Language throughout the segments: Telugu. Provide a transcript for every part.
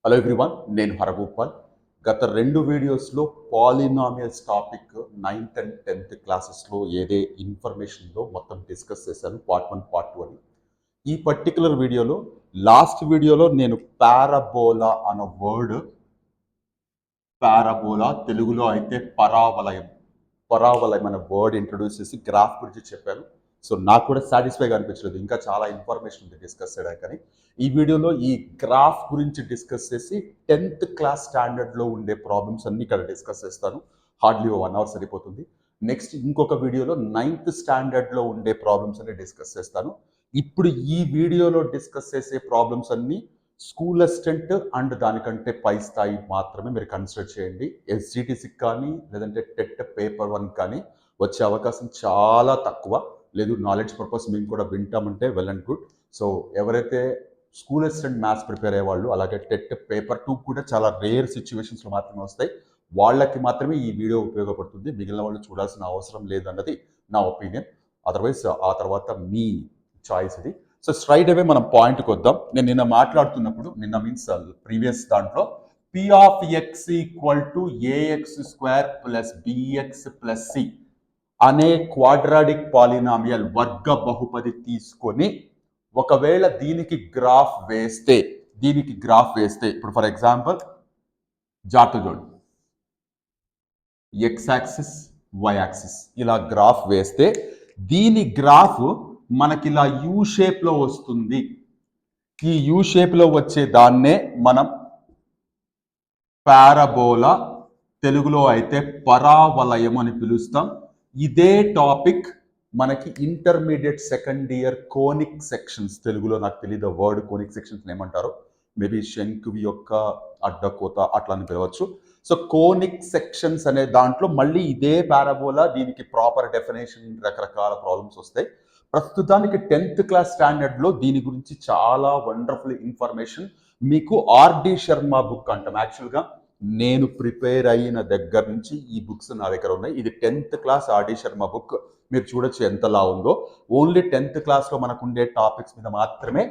హలో ఎవ్రీవన్, నేను హరగోపాల్. గత 2 వీడియోస్లో polynomials topic 9th and 10th క్లాసెస్లో ఏదే ఇన్ఫర్మేషన్ ఉందో మొత్తం డిస్కస్ చేశాను. పార్ట్ 1, పార్ట్ 2 అని. ఈ పర్టికులర్ వీడియోలో లాస్ట్ వీడియోలో నేను పారాబోలా అన్న వర్డ్, పారాబోలా తెలుగులో అయితే పరావలయం అనే వర్డ్ ఇంట్రొడ్యూస్ చేసి గ్రాఫ్ గురించి చెప్పాను. సో నాకు కూడా సాటిస్ఫైగా అనిపించలేదు, ఇంకా చాలా ఇన్ఫర్మేషన్ ఉంది డిస్కస్ చేయడానికి. కానీ ఈ వీడియోలో ఈ గ్రాఫ్ గురించి డిస్కస్ చేసి 10th క్లాస్ స్టాండర్డ్లో ఉండే ప్రాబ్లమ్స్ అన్ని ఇక్కడ డిస్కస్ చేస్తాను. హార్డ్లీ 1 అవర్ సరిపోతుంది. నెక్స్ట్ ఇంకొక వీడియోలో 9th స్టాండర్డ్లో ఉండే ప్రాబ్లమ్స్ అన్ని డిస్కస్ చేస్తాను. ఇప్పుడు ఈ వీడియోలో డిస్కస్ చేసే ప్రాబ్లమ్స్ అన్ని స్కూల్ అసిస్టెంట్ అండ్ దానికంటే పై స్థాయి మాత్రమే మీరు కన్సిడర్ చేయండి. ఎస్జిటిసికి కానీ లేదంటే టెట్ పేపర్ 1 కానీ వచ్చే అవకాశం చాలా తక్కువ. లేదు నాలెడ్జ్ పర్పస్ మేము కూడా వింటామంటే వెల్ అండ్ గుడ్. సో ఎవరైతే స్కూల్ అసిస్టెంట్ మ్యాథ్స్ ప్రిపేర్ అయ్యేవాళ్ళు, అలాగే టెట్ పేపర్ 2 కూడా చాలా రేర్ సిచ్యువేషన్స్లో మాత్రమే వస్తాయి, వాళ్ళకి మాత్రమే ఈ వీడియో ఉపయోగపడుతుంది. మిగిలిన వాళ్ళు చూడాల్సిన అవసరం లేదన్నది నా ఒపీనియన్. అదర్వైజ్ ఆ తర్వాత మీ చాయిస్ ఇది. సో స్ట్రైట్ అవే మనం పాయింట్కి వద్దాం. నేను నిన్న మాట్లాడుతున్నప్పుడు, నిన్న మీన్స్ ప్రీవియస్ దాంట్లో P of X equal to A X square plus B X plus C అనే క్వాడ్రాటిక్ పాలినామియల్ వర్గ బహుపది తీసుకొని ఒకవేళ దీనికి గ్రాఫ్ వేస్తే ఇప్పుడు ఫర్ ఎగ్జాంపుల్ జాగ్రత్త చూడండి, ఎక్స్ యాక్సిస్ వై యాక్సిస్ ఇలా గ్రాఫ్ వేస్తే దీని గ్రాఫ్ మనకి ఇలా యూ షేప్లో వస్తుంది. ఈ యూ షేప్లో వచ్చే దాన్నే మనం పారాబోలా, తెలుగులో అయితే పరావలయం అని పిలుస్తాం. ఇదే టాపిక్ మనకి intermediate second year conic sections, తెలుగులో నాకు తెలియదు వర్డ్ కోనిక్ సెక్షన్స్ ఏమంటారు, మేబీ శంకువి యొక్క అడ్డకోత అట్లా అని పిలవచ్చు. సో కోనిక్ సెక్షన్స్ అనే దాంట్లో మళ్ళీ ఇదే పారాబోలా, దీనికి ప్రాపర్ డెఫినేషన్, రకరకాల ప్రాబ్లమ్స్ వస్తాయి. ప్రస్తుతానికి 10th క్లాస్ స్టాండర్డ్లో దీని గురించి చాలా వండర్ఫుల్ ఇన్ఫర్మేషన్ మీకు ఆర్డి శర్మ బుక్ అంటాం. యాక్చువల్గా నేను ప్రిపేర్ అయిన దగ్గర నుంచి ఈ బుక్స్ నా దగ్గర ఉన్నాయి. ఇది 10th class RD Sharma book. మీరు చూడొచ్చు ఎంతలా ఉందో. ఓన్లీ 10th క్లాస్లో మనకు ఉండే టాపిక్స్ మీద మాత్రమే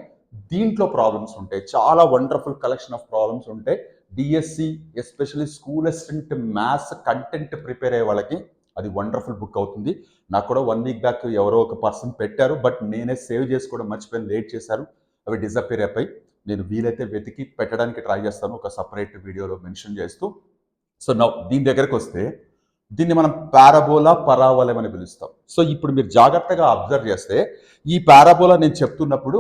దీంట్లో ప్రాబ్లమ్స్ ఉంటాయి. చాలా వండర్ఫుల్ కలెక్షన్ ఆఫ్ ప్రాబ్లమ్స్ ఉంటాయి. DSC especially school assistant maths content prepare అయ్యే వాళ్ళకి అది వండర్ఫుల్ బుక్ అవుతుంది. నాకు కూడా 1 వీక్ బ్యాక్ ఎవరో ఒక పర్సన్ పెట్టారు, బట్ నేనే సేవ్ చేసుకోవడం మర్చిపోయి లేట్ చేశారు. అవి డిసప్పేర్ అయిపోయి. నేను వీలైతే వెతికి పెట్టడానికి ట్రై చేస్తాను ఒక సపరేట్ వీడియోలో మెన్షన్ చేస్తూ. సో నా దీని దగ్గరకు వస్తే దీన్ని మనం పారాబోలా, పరావలయం అని పిలుస్తాం. సో ఇప్పుడు మీరు జాగ్రత్తగా అబ్జర్వ్ చేస్తే ఈ పారాబోలా నేను చెప్తున్నప్పుడు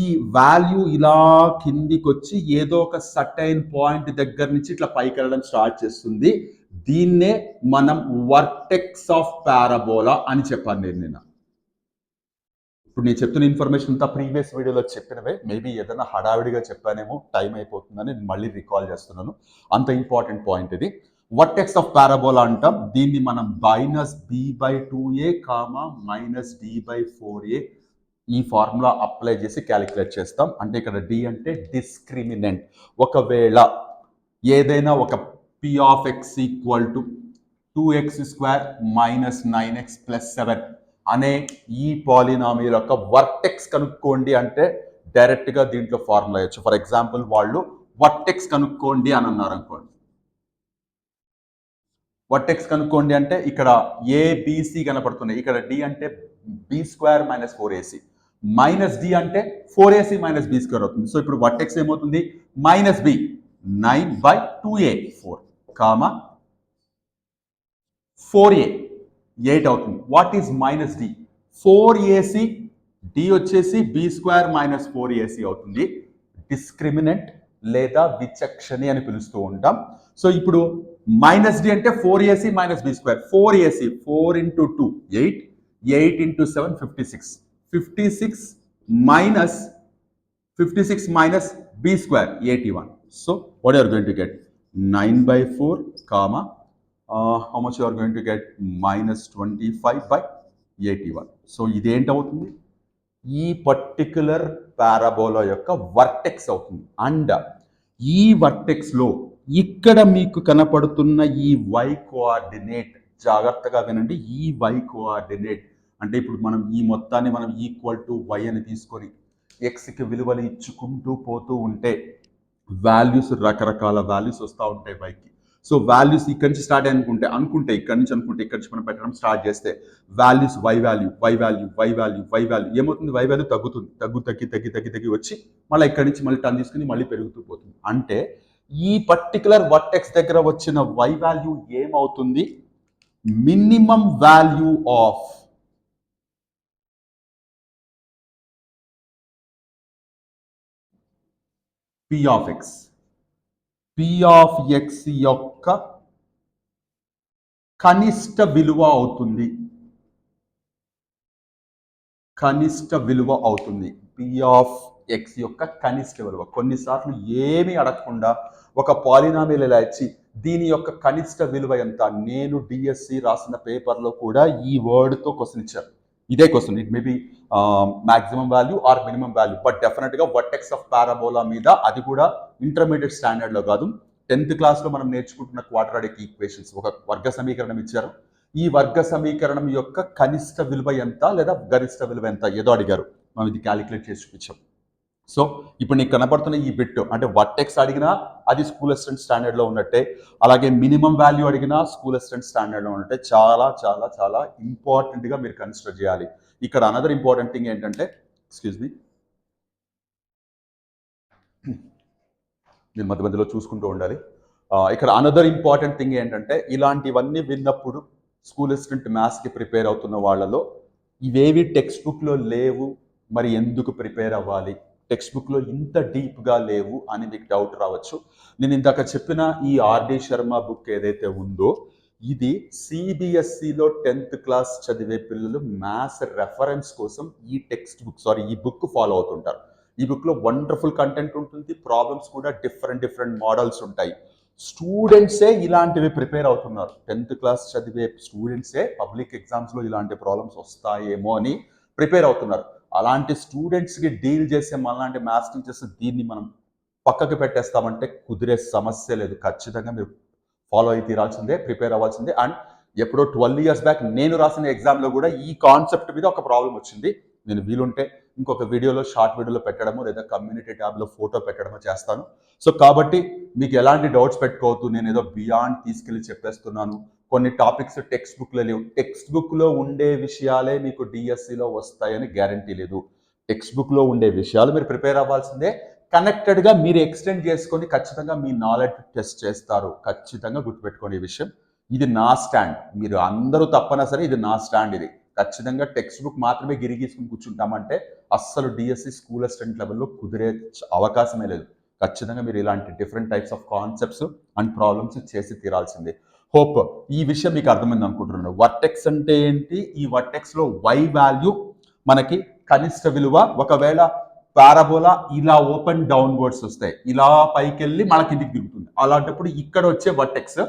ఈ వాల్యూ ఇలా కిందికి వచ్చి ఏదో ఒక సర్టైన్ పాయింట్ దగ్గర నుంచి ఇట్లా పైకి వెళ్ళడం స్టార్ట్ చేస్తుంది. దీన్నే మనం వర్టెక్స్ ఆఫ్ పారాబోలా అని చెప్పాను నేను నిన్న. ఇప్పుడు నేను చెప్తున్న ఇన్ఫర్మేషన్ అంతా ప్రీవియస్ వీడియోలో చెప్పినవే. మేబీ ఏదైనా హడావిడిగా చెప్పానేమో, టైం అయిపోతుందని మళ్ళీ రికాల్ చేస్తున్నాను. అంత ఇంపార్టెంట్ పాయింట్ ఇది. వర్టెక్స్ ఆఫ్ పారాబోలా అంటాం. దీన్ని మనం -b/2a, -d/4a ఈ ఫార్ములా అప్లై చేసి క్యాలిక్యులేట్ చేస్తాం. అంటే ఇక్కడ డి అంటే డిస్క్రిమినెంట్. ఒకవేళ ఏదైనా ఒక p of x equal to 2x² - 9x + 7 అనే ఈ పాలినామియల్ యొక్క వర్టెక్స్ కనుక్కోండి అంటే డైరెక్ట్గా దీంట్లో ఫార్ములా వేయచ్చు. ఫర్ ఎగ్జాంపుల్ వాళ్ళు వర్టెక్స్ కనుక్కోండి అని అన్నారు అనుకోండి. వర్టెక్స్ కనుక్కోండి అంటే ఇక్కడ ఏబిసి కనపడుతున్నాయి. ఇక్కడ డి అంటే b² - 4ac, మైనస్ డి అంటే 4ac - b² అవుతుంది. సో ఇప్పుడు వర్టెక్స్ ఏమవుతుంది? -b 9/2a 4, 4a 8 అవుతుంది. What is -d? 4ac, d వచ్చేసి b² - 4ac అవుతుంది. డిస్క్రిమినెంట్ లేదా విచక్షణి అని పిలుస్తూ ఉంటాం. సో ఇప్పుడు -d అంటే 4ac - b². 4ac 4 × 2 8, 8 × 7 56, 56 - b² 81. So what you are going to get? 9/4, how much you are going to get? -25/81. So ఇదేంటవుతుంది? ఈ పర్టిక్యులర్ పారాబోలా యొక్క వర్టెక్స్ అవుతుంది. అండ్ ఈ వర్టెక్స్లో ఇక్కడ మీకు కనపడుతున్న ఈ y కోఆర్డినేట్, జాగ్రత్తగా వినండి, ఈ y కోఆర్డినేట్ అంటే ఇప్పుడు మనం ఈ మొత్తాన్ని ఈక్వల్ టు y అని తీసుకొని xకి విలువలు ఇచ్చుకుంటూ పోతూ ఉంటే వాల్యూస్ రకరకాల వాల్యూస్ వస్తూ ఉంటాయి పైకి. సో వాల్యూస్ ఇక్కడి నుంచి స్టార్ట్ అనుకుంటే ఇక్కడి నుంచి మనం పెట్టడం స్టార్ట్ చేస్తే వాల్యూస్ వై వాల్యూ ఏమవుతుంది? వై వాల్యూ తగ్గి వచ్చి మళ్ళీ ఇక్కడి నుంచి మళ్ళీ టర్న్ తీసుకుని మళ్ళీ పెరుగుతూ పోతుంది. అంటే ఈ పర్టికులర్ వర్టెక్స్ దగ్గర వచ్చిన వై వాల్యూ ఏమవుతుంది? Minimum value of P of X, P of X యొక్క కనిష్ట విలువ అవుతుంది. కనిష్ట విలువ అవుతుంది. పి ఆఫ్ ఎక్స్ యొక్క కనిష్ట విలువ. కొన్నిసార్లు ఏమీ అడగకుండా ఒక పాలినామియల్ ఇలా ఇచ్చి దీని యొక్క కనిష్ట విలువ ఎంత? నేను డిఎస్సి రాసిన పేపర్లో కూడా ఈ వర్డ్తో క్వశ్చన్ ఇచ్చారు. ఇదే question. It maybe maximum value or minimum value, but డెఫినెట్గా వర్టెక్స్ ఆఫ్ పారాబోలా మీద, అది కూడా ఇంటర్మీడియట్ స్టాండర్డ్లో కాదు, 10th క్లాస్లో మనం నేర్చుకుంటున్న క్వాడ్రాటిక్ ఈక్వేషన్స్. ఒక వర్గ సమీకరణం ఇచ్చారు. ఈ వర్గ సమీకరణం యొక్క కనిష్ట విలువ ఎంత లేదా గరిష్ట విలువ ఎంత ఏదో అడిగారు. మనం ఇది క్యాలిక్యులేట్ చేసి చూపించాం. సో ఇప్పుడు నీకు కనపడుతున్న ఈ బిట్ అంటే వర్టెక్స్ అడిగినా అది స్కూల్ అసిస్టెంట్ స్టాండర్డ్లో ఉన్నట్టే, అలాగే మినిమం వాల్యూ అడిగినా స్కూల్ అసిస్టెంట్ స్టాండర్డ్లో ఉన్నట్టే. చాలా చాలా చాలా ఇంపార్టెంట్గా మీరు కన్సిడర్ చేయాలి. ఇక్కడ అనదర్ ఇంపార్టెంట్ థింగ్ ఏంటంటే, ఎక్స్క్యూజ్ మీ, మీరు మధ్యలో చూసుకుంటూ ఉండాలి. ఇక్కడ అనదర్ ఇంపార్టెంట్ థింగ్ ఏంటంటే, ఇలాంటివన్నీ విన్నప్పుడు స్కూల్ అసిస్టెంట్ మ్యాథ్స్కి ప్రిపేర్ అవుతున్న వాళ్ళలో ఇవేవి టెక్స్ట్ బుక్లో లేవు, మరి ఎందుకు ప్రిపేర్ అవ్వాలి, టెక్స్ట్ బుక్లో ఇంత డీప్గా లేవు అని మీకు డౌట్ రావచ్చు. నేను ఇందాక చెప్పిన ఈ ఆర్డి శర్మ బుక్ ఏదైతే ఉందో, ఇది సిబిఎస్ఈలో 10th క్లాస్ చదివే పిల్లలు మ్యాథ్స్ రెఫరెన్స్ కోసం ఈ బుక్ ఫాలో అవుతుంటారు. ఈ బుక్లో వండర్ఫుల్ కంటెంట్ ఉంటుంది, ప్రాబ్లమ్స్ కూడా డిఫరెంట్ మోడల్స్ ఉంటాయి. స్టూడెంట్సే ఇలాంటివి ప్రిపేర్ అవుతున్నారు. 10th క్లాస్ చదివే స్టూడెంట్సే పబ్లిక్ ఎగ్జామ్స్లో ఇలాంటి ప్రాబ్లమ్స్ వస్తాయేమో అని ప్రిపేర్ అవుతున్నారు. అలాంటి స్టూడెంట్స్కి డీల్ చేసే మనలాంటి మ్యాథ్స్ టీచర్స్ దీన్ని మనం పక్కకి పెట్టేస్తామంటే కుదిరే సమస్య లేదు. ఖచ్చితంగా మీరు ఫాలో అయి తీరాల్సిందే, ప్రిపేర్ అవ్వాల్సిందే. అండ్ ఎప్పుడో 12 years బ్యాక్ నేను రాసిన ఎగ్జామ్లో కూడా ఈ కాన్సెప్ట్ మీద ఒక ప్రాబ్లం వచ్చింది. నేను వీలుంటే ఇంకొక వీడియోలో, షార్ట్ వీడియోలో పెట్టడమో లేదా కమ్యూనిటీ ట్యాబ్లో ఫోటో పెట్టడమో చేస్తాను. సో కాబట్టి మీకు ఎలాంటి డౌట్స్ పెట్టుకోవద్దు. నేను ఏదో బియాండ్ తీసుకెళ్ళి చెప్పేస్తున్నాను. కొన్ని టాపిక్స్ టెక్స్ట్ బుక్లో లేవు. టెక్స్ట్ బుక్లో ఉండే విషయాలే మీకు డిఎస్సిలో వస్తాయని గ్యారంటీ లేదు. టెక్స్ట్ బుక్లో ఉండే విషయాలు మీరు ప్రిపేర్ అవ్వాల్సిందే. కనెక్టెడ్గా మీరు ఎక్స్టెండ్ చేసుకొని ఖచ్చితంగా మీ నాలెడ్జ్ టెస్ట్ చేస్తారు. ఖచ్చితంగా గుర్తుపెట్టుకోండి ఈ విషయం. ఇది నా స్టాండ్. మీరు అందరూ తప్పనిసరి ఇది నా స్టాండ్. ఇది ఖచ్చితంగా టెక్స్ట్ బుక్ మాత్రమే గిరిగీసుకుని కూర్చుంటామంటే అస్సలు డిఎస్సి స్కూల్ అసిస్టెంట్ లెవెల్లో కుదిరే అవకాశమే లేదు. ఖచ్చితంగా మీరు ఇలాంటి different types of concepts and problems చేసి తీరాల్సిందే. హోప్ ఈ విషయం మీకు అర్థమైంది అనుకుంటున్నాను. వర్టెక్స్ అంటే ఏంటి, ఈ వర్టెక్స్లో వై వాల్యూ మనకి కనిష్ట విలువ. ఒకవేళ పారాబోలా ఇలా ఓపెన్ డౌన్వర్డ్స్ వస్తాయి, ఇలా పైకి వెళ్ళి మన కిందికి దిగుతుంది. అలాంటప్పుడు ఇక్కడ వచ్చే వర్టెక్స్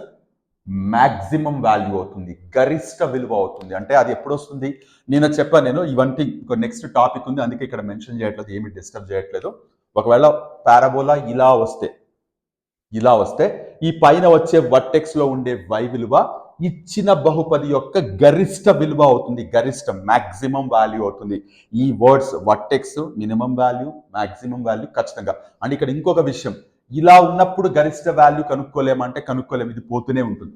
మ్యాక్సిమం వాల్యూ అవుతుంది, గరిష్ట విలువ అవుతుంది. అంటే అది ఎప్పుడు వస్తుంది? నేను ఇవన్నీ నెక్స్ట్ టాపిక్ ఉంది, అందుకే ఇక్కడ మెన్షన్ చేయట్లేదు, ఏమి డిస్టర్బ్ చేయట్లేదు. ఒకవేళ పారాబోలా ఇలా వస్తే ఈ పైన వచ్చే వర్టెక్స్ లో ఉండే వై విలువ ఇచ్చిన బహుపది యొక్క గరిష్ట విలువ అవుతుంది. గరిష్ట మ్యాక్సిమం వాల్యూ అవుతుంది. ఈ words vertex, minimum value, maximum value ఖచ్చితంగా. అండ్ ఇక్కడ ఇంకొక విషయం, ఇలా ఉన్నప్పుడు గరిష్ట వాల్యూ కనుక్కోలేము, ఇది పోతూనే ఉంటుంది.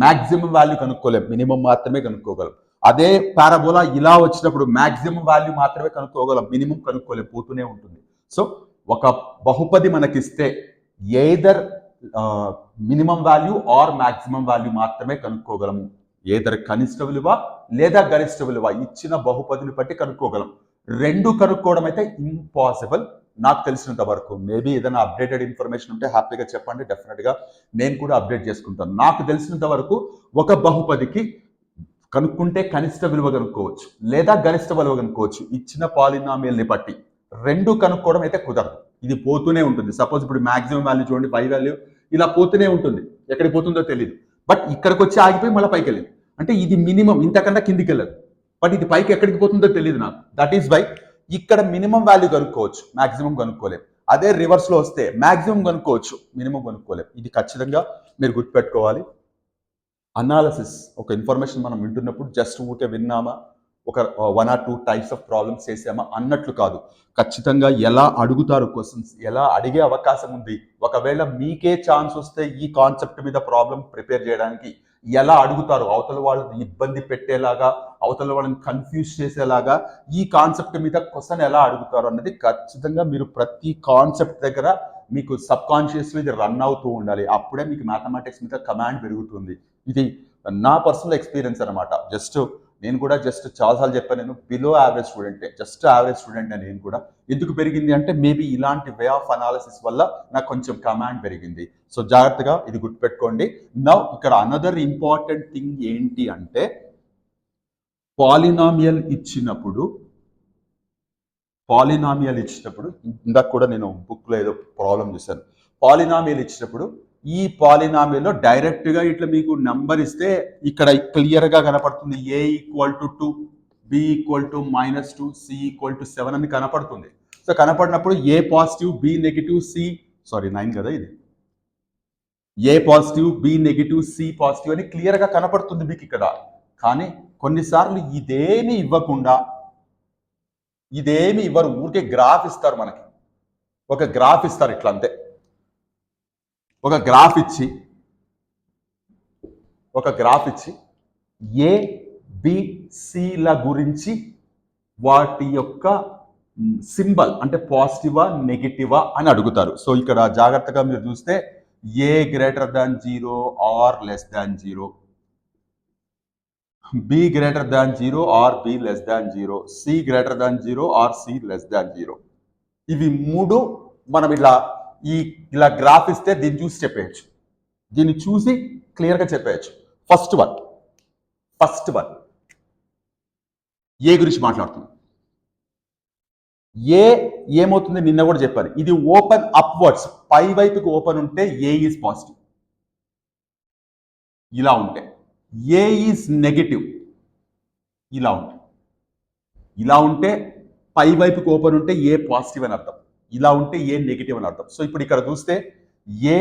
మ్యాక్సిమం వాల్యూ కనుక్కోలేము, మినిమం మాత్రమే కనుక్కోగలం. అదే పారాబోలా ఇలా వచ్చినప్పుడు మ్యాక్సిమం వాల్యూ మాత్రమే కనుక్కోగలం, మినిమం కనుక్కోలేము, పోతూనే ఉంటుంది. సో ఒక బహుపది మనకిస్తే either minimum value or maximum value మాత్రమే కనుక్కోగలము. ఏదర్ కనిష్ట విలువ లేదా గరిష్ట విలువ ఇచ్చిన బహుపదిని బట్టి కనుక్కోగలం. రెండు కనుక్కోవడం అయితే ఇంపాసిబుల్ నాకు తెలిసినంత వరకు. మేబీ ఏదైనా అప్డేటెడ్ ఇన్ఫర్మేషన్ ఉంటే హ్యాపీగా చెప్పండి, డెఫినెట్గా నేను కూడా అప్డేట్ చేసుకుంటాను. నాకు తెలిసినంత వరకు ఒక బహుపదికి కనుక్కుంటే కనిష్ట విలువ కనుక్కోవచ్చు లేదా గరిష్ట విలువ కనుక్కోవచ్చు ఇచ్చిన పాలినామియల్ని బట్టి. రెండు కనుక్కోవడం అయితే కుదరదు, ఇది పోతూనే ఉంటుంది. సపోజ్ ఇప్పుడు మ్యాక్సిమం వాల్యూ చూడండి, పై వాల్యూ ఇలా పోతూనే ఉంటుంది, ఎక్కడికి పోతుందో తెలియదు. బట్ ఇక్కడికి వచ్చి ఆగిపోయి మళ్ళీ పైకి వెళ్ళింది అంటే ఇది మినిమం, ఇంతకన్నా కిందికి వెళ్ళదు. బట్ ఇది పైకి ఎక్కడికి పోతుందో తెలియదు నాకు. దట్ ఈస్ వై ఇక్కడ మినిమం వాల్యూ కనుక్కోవచ్చు, మ్యాక్సిమం కనుక్కోలేము. అదే రివర్స్లో వస్తే మ్యాక్సిమం కనుక్కోవచ్చు, మినిమం కనుక్కోలేము. ఇది ఖచ్చితంగా మీరు గుర్తుపెట్టుకోవాలి. అనాలసిస్, ఒక ఇన్ఫర్మేషన్ మనం వింటున్నప్పుడు జస్ట్ ఊరికే విన్నామా ఒక 1 or 2 టైప్స్ ఆఫ్ ప్రాబ్లమ్స్ చేసామా అన్నట్లు కాదు. ఖచ్చితంగా ఎలా అడుగుతారు క్వశ్చన్స్, ఎలా అడిగే అవకాశం ఉంది, ఒకవేళ మీకే ఛాన్స్ వస్తే ఈ కాన్సెప్ట్ మీద ప్రాబ్లం ప్రిపేర్ చేయడానికి ఎలా అడుగుతారు, అవతల వాళ్ళని ఇబ్బంది పెట్టేలాగా, అవతల వాళ్ళని కన్ఫ్యూజ్ చేసేలాగా ఈ కాన్సెప్ట్ మీద క్వశ్చన్ ఎలా అడుగుతారు అన్నది ఖచ్చితంగా మీరు ప్రతి కాన్సెప్ట్ దగ్గర మీకు సబ్ కాన్షియస్లో ఇది రన్ అవుతూ ఉండాలి. అప్పుడే మీకు మ్యాథమెటిక్స్ మీద కమాండ్ పెరుగుతుంది. ఇది నా పర్సనల్ ఎక్స్పీరియన్స్ అనమాట. నేను కూడా చాలాసార్లు చెప్పాను, నేను బిలో యావరేజ్ స్టూడెంటే, జస్ట్ యావరేజ్ స్టూడెంట్ నేను కూడా. ఎందుకు పెరిగింది అంటే మేబీ ఇలాంటి వే ఆఫ్ అనాలిసిస్ వల్ల నాకు కొంచెం కమాండ్ పెరిగింది. సో జాగ్రత్తగా ఇది గుర్తుపెట్టుకోండి. నౌ ఇక్కడ అనదర్ ఇంపార్టెంట్ థింగ్ ఏంటి అంటే పాలినామియల్ ఇచ్చినప్పుడు ఇందాక కూడా నేను బుక్లో ఏదో ప్రాబ్లం చూశాను. పాలినామియల్ ఇచ్చినప్పుడు ఈ పాలినామియల్లో డైరెక్ట్గా ఇట్లా మీకు నెంబర్ ఇస్తే ఇక్కడ క్లియర్గా కనపడుతుంది a = 2, b = -2, c = 7 అని కనపడుతుంది. సో కనపడినప్పుడు a positive, b negative, c 9 కదా ఇది, a positive, b negative, c positive అని క్లియర్గా కనపడుతుంది మీకు ఇక్కడ. కానీ కొన్నిసార్లు ఇదేమీ ఇవ్వరు, ఊరికే గ్రాఫ్ ఇస్తారు. మనకి ఒక గ్రాఫ్ ఇస్తారు ఇట్లా అంతే. ఒక గ్రాఫ్ ఇచ్చి ఏ బి సిల గురించి వాటి యొక్క సింబల్ అంటే పాజిటివా నెగిటివా అని అడుగుతారు. సో ఇక్కడ జాగ్రత్తగా మీరు చూస్తే a greater than 0 or less than 0, b greater than 0 or b less than 0, c greater than 0 or c less than 0. ఇవి మూడు మనం ఇలా గ్రాఫ్ ఇస్తే దీన్ని చూసి చెప్పేయచ్చు, దీన్ని చూసి క్లియర్గా చెప్పేయచ్చు. ఫస్ట్ వన్ ఏ గురించి మాట్లాడుతున్నాం. ఏ ఏమవుతుంది నిన్న కూడా చెప్పాను, ఇది ఓపెన్ అప్వర్డ్స్, పై వైపుకి ఓపెన్ ఉంటే ఏ ఈజ్ పాజిటివ్, ఇలా ఉంటే ఏ ఈజ్ నెగిటివ్, ఇలా ఉంటే పై వైపుకి ఓపెన్ ఉంటే ఏ పాజిటివ్ అని అర్థం, ఇలా ఉంటే ఏ నెగిటివ్ అని అర్థం. సో ఇప్పుడు ఇక్కడ చూస్తే ఏ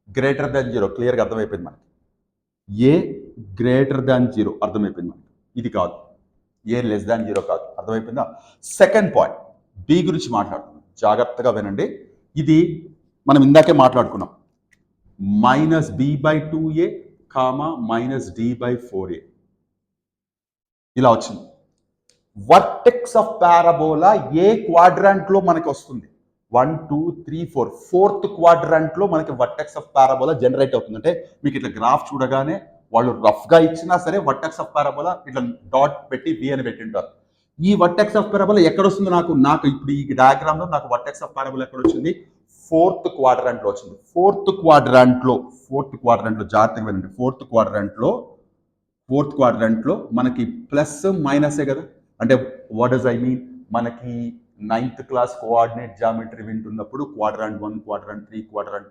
గ్రేటర్ దాన్ 0 క్లియర్గా అర్థమైపోయింది మనకి, ఏ గ్రేటర్ దాన్ 0 అర్థమైపోయింది మనకి, ఇది కాదు, ఏ లెస్ దాన్ 0 కాదు, అర్థమైపోయిందా. సెకండ్ పాయింట్ బి గురించి మాట్లాడుతున్నాం, జాగ్రత్తగా వినండి. ఇది మనం ఇందాకే మాట్లాడుకున్నాం, -b/2a, -d/4a ఇలా వచ్చింది. Vertex of parabola A quadrant లో మనకి వస్తుంది, 1 2 3 4 4th క్వాడ్రాంట్ లో మనకి వర్టెక్స్ ఆఫ్ పారాబోలా జనరేట్ అవుతుంది. అంటే మీకు ఇట్లా గ్రాఫ్ చూడగానే వాళ్ళు రఫ్ గా ఇచ్చినా సరే వర్టెక్స్ ఆఫ్ పారాబోలా ఇట్లా డాట్ పెట్టి బి అని పెట్టింటారు. ఈ వర్టెక్స్ ఆఫ్ పారాబోలా ఎక్కడ వస్తుంది, నాకు ఇప్పుడు ఈ డయాగ్రామ్ లో నాకు వర్టెక్స్ ఆఫ్ పారాబోలా ఎక్కడ వచ్చింది, 4th క్వాడ్రాంట్ లో వచ్చింది. 4th క్వాడ్రాంట్ లో జాగ్రత్తగా వినండి, 4th క్వాడ్రాంట్ లో మనకి ప్లస్ మైనసే కదా. అంటే వాట్ డస్ ఐ మీన్, మనకి 9th క్లాస్ కోఆర్డినేట్ జామెట్రీ వింటున్నప్పుడు క్వాడ్రాంట్ 1, క్వాడ్రాంట్ 3, క్వాడ్రాంట్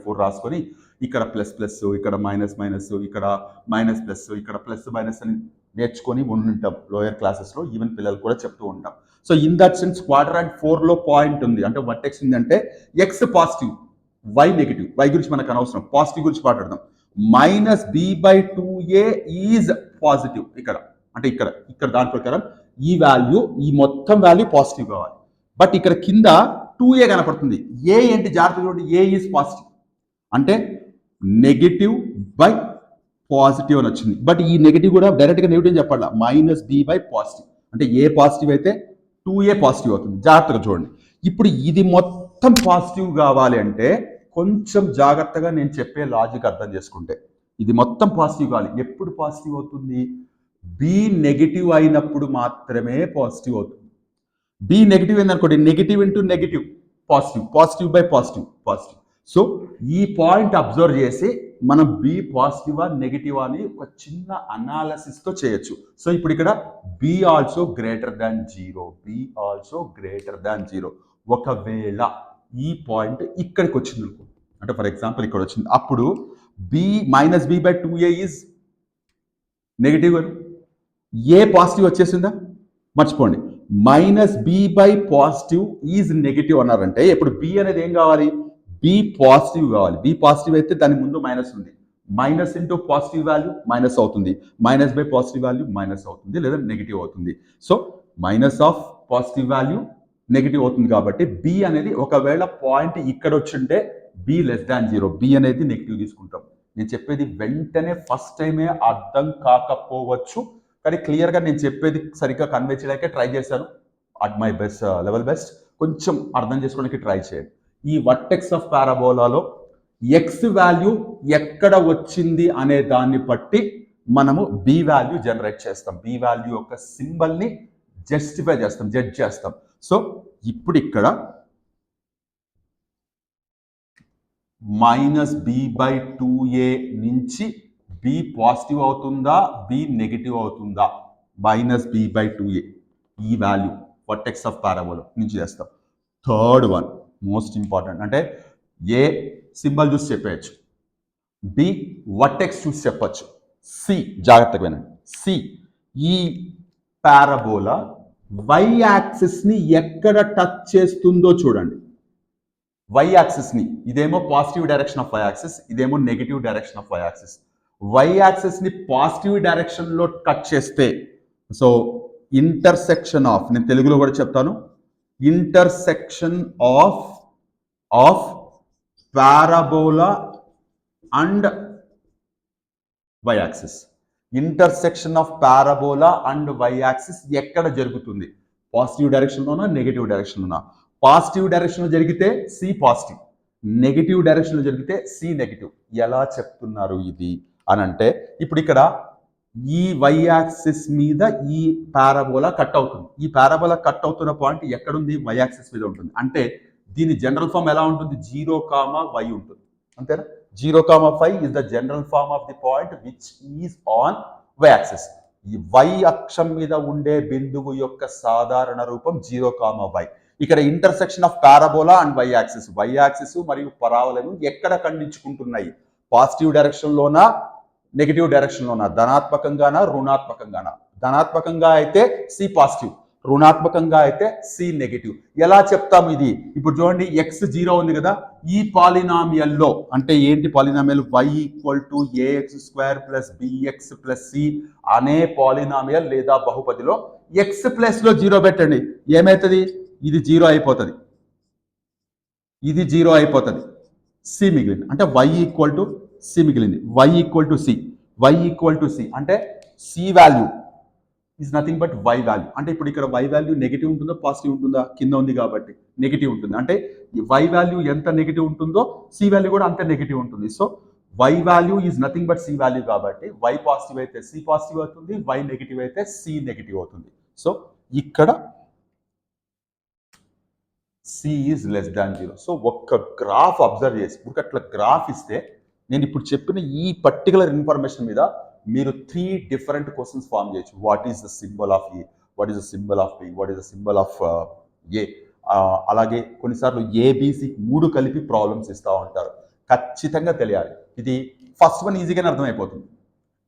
4 రాసుకొని ఇక్కడ ప్లస్ ప్లస్, ఇక్కడ మైనస్, ఇక్కడ మైనస్ ప్లస్, ఇక్కడ ప్లస్ మైనస్ అని నేర్చుకొని ఉంటాం లోయర్ క్లాసెస్లో, ఈవెన్ పిల్లలు కూడా చెప్తూ ఉంటాం. So in that sense quadrant 4లో పాయింట్ ఉంది, అంటే వర్టెక్స్ ఉంది అంటే x positive, y negative. Y గురించి మనకు అనవసరం, పాజిటివ్ గురించి మాట్లాడదాం. -b/2a ఈజ్ పాజిటివ్ ఇక్కడ, అంటే ఇక్కడ దాని ప్రకారం ఈ మొత్తం వాల్యూ పాజిటివ్ కావాలి. బట్ ఇక్కడ కింద 2a కనపడుతుంది, ఏ ఏంటి జాగ్రత్తగా చూడండి, ఏ ఈజ్ పాజిటివ్ అంటే నెగిటివ్ బై పాజిటివ్ అని వచ్చింది. బట్ ఈ నెగిటివ్ కూడా డైరెక్ట్గా నెగిటివ్ చెప్పాలి, -b/పాజిటివ్ అంటే ఏ పాజిటివ్ అయితే 2a పాజిటివ్ అవుతుంది. జాగ్రత్తగా చూడండి. ఇప్పుడు ఇది మొత్తం పాజిటివ్ కావాలి అంటే కొంచెం జాగ్రత్తగా నేను చెప్పే లాజిక్ అర్థం చేసుకుంటే, ఇది మొత్తం పాజిటివ్ కావాలి. ఎప్పుడు పాజిటివ్ అవుతుంది, బి నెగిటివ్ అయినప్పుడు మాత్రమే పాజిటివ్ అవుతుంది. బి నెగిటివ్ ఏందనుకోండి, negative into negative positive by positive. So ఈ పాయింట్ అబ్జర్వ్ చేసి మనం బి పాజిటివా నెగిటివా అని ఒక చిన్న అనాలసిస్ తో చేయొచ్చు. సో ఇప్పుడు ఇక్కడ బి ఆల్సో గ్రేటర్ దాన్ 0, ఒకవేళ ఈ పాయింట్ ఇక్కడికి వచ్చింది అనుకో, అంటే ఫర్ ఎగ్జాంపుల్ ఇక్కడ వచ్చింది, అప్పుడు -b/2a is negative, A positive వచ్చేసిందా, మర్చిపోండి. -b/పాజిటివ్ ఈజ్ నెగిటివ్ అన్నారంటే ఇప్పుడు బి అనేది ఏం కావాలి, బి పాజిటివ్ కావాలి. బి పాజిటివ్ అయితే దాని ముందు మైనస్ ఉంది, minus into positive value minus అవుతుంది, minus by positive value minus అవుతుంది లేదా నెగిటివ్ అవుతుంది. So minus of positive value negative అవుతుంది కాబట్టి బి అనేది ఒకవేళ పాయింట్ ఇక్కడ వచ్చింటే బి లెస్ దాన్ 0, బి అనేది నెగిటివ్ తీసుకుంటాం. నేను చెప్పేది వెంటనే ఫస్ట్ టైమే అర్థం కాకపోవచ్చు, కానీ క్లియర్గా నేను చెప్పేది సరిగ్గా కన్వే చేయడానికే ట్రై చేశాను. At my best level best. కొంచెం అర్థం చేసుకోవడానికి ట్రై చేయండి. ఈ వర్టెక్స్ ఆఫ్ పారాబోలాలో ఎక్స్ వాల్యూ ఎక్కడ వచ్చింది అనే దాన్ని బట్టి మనము బి వాల్యూ జనరేట్ చేస్తాం. బి వాల్యూ యొక్క సింబల్ని జస్టిఫై చేస్తాం, జడ్జ్ చేస్తాం. సో ఇప్పుడు ఇక్కడ -b/2a నుంచి b పాజిటివ్ అవుతుందా, b నెగిటివ్ అవుతుందా, -b/2a ఈ వాల్యూ వర్టెక్స్ ఆఫ్ పారాబోలా నుంచి చేస్తాం. థర్డ్ వన్ మోస్ట్ ఇంపార్టెంట్, అంటే ఏ సింబల్ చూసి చెప్పేయచ్చు, బి వర్టెక్స్ చూసి చెప్పచ్చు, సి జాగ్రత్తగా వినండి, సి ఈ పారాబోలా వై యాక్సిస్ని ఎక్కడ టచ్ చేస్తుందో చూడండి. వై యాక్సిస్ని, ఇదేమో positive direction of y axis, ఇదేమో negative direction of y axis. Y యాక్సిస్ని పాజిటివ్ డైరెక్షన్లో టచ్ చేస్తే, సో ఇంటర్సెక్షన్ ఆఫ్, నేను తెలుగులో కూడా చెప్తాను, intersection of parabola and why axis. Intersection of parabola and why axis ఎక్కడ జరుగుతుంది? పాజిటివ్ డైరెక్షన్లోనా నెగిటివ్ డైరెక్షన్లోనా? పాజిటివ్ డైరెక్షన్లో జరిగితే సి పాజిటివ్, నెగిటివ్ డైరెక్షన్లో జరిగితే సి నెగిటివ్. ఎలా చెప్తున్నారు ఇది అని అంటే, ఇప్పుడు ఇక్కడ ఈ వై యాక్సిస్ మీద ఈ పారాబోలా కట్ అవుతుంది. ఈ పారాబోలా కట్ అవుతున్న పాయింట్ ఎక్కడుంది? వై యాక్సిస్ మీద ఉంటుంది. అంటే దీని జనరల్ ఫామ్ ఎలా ఉంటుంది? 0, y ఉంటుంది, అంతేనా? 0, 5 is the general form of the point which is on y axis. ఈ y అక్షం మీద ఉండే బిందువు యొక్క సాధారణ రూపం 0, y. ఇక్కడ intersection of parabola and why axis, Y axis మరియు పరాబోలాను ఎక్కడ ఖండించుకుంటున్నాయి? పాజిటివ్ డైరెక్షన్లోనా నెగిటివ్ డైరెక్షన్లోనా? ధనాత్మకంగానా రుణాత్మకంగానా? ధనాత్మకంగా అయితే సి పాజిటివ్, రుణాత్మకంగా అయితే సి నెగిటివ్. ఎలా చెప్తాం ఇది? ఇప్పుడు చూడండి, ఎక్స్ 0 ఉంది కదా, ఈ పాలినామియల్లో అంటే ఏంటి పాలినామియల్? y=ax² + bx + c అనే పాలినామియల్ లేదా బహుపదిలో ఎక్స్ ప్లస్లో 0 పెట్టండి, ఏమవుతుంది? ఇది 0 అయిపోతుంది, ఇది 0 అయిపోతుంది, సి మిగిలింది. అంటే y=c మిగిలింది, y=c అంటే C value is nothing but Y value. అంటే ఇప్పుడు ఇక్కడ వై వాల్యూ నెగిటివ్ ఉంటుందా పాజిటివ్ ఉంటుందా? కింద ఉంది కాబట్టి నెగిటివ్ ఉంటుంది. అంటే వై వాల్యూ ఎంత నెగిటివ్ ఉంటుందో సి వాల్యూ కూడా అంత నెగిటివ్ ఉంటుంది. So Y value is nothing but C value కాబట్టి వై పాజిటివ్ అయితే సి పాజిటివ్ అవుతుంది, వై నెగిటివ్ అయితే సి నెగిటివ్ అవుతుంది. సో ఇక్కడ సి ఈజ్ లెస్ దాన్ 0. సో ఒక్క గ్రాఫ్ అబ్జర్వ్ చేసి అట్లా గ్రాఫ్ ఇస్తే, నేను ఇప్పుడు చెప్పిన ఈ పర్టికులర్ ఇన్ఫర్మేషన్ మీద మీరు 3 డిఫరెంట్ క్వశ్చన్స్ ఫామ్ చేయొచ్చు. What is the symbol of a, what is the symbol of b, what is the symbol of a. అలాగే కొన్నిసార్లు ఏబిసి 3 కలిపి ప్రాబ్లమ్స్ ఇస్తూ ఉంటారు. ఖచ్చితంగా తెలియాలి. ఇది ఫస్ట్ వన్ ఈజీగానే అర్థమైపోతుంది,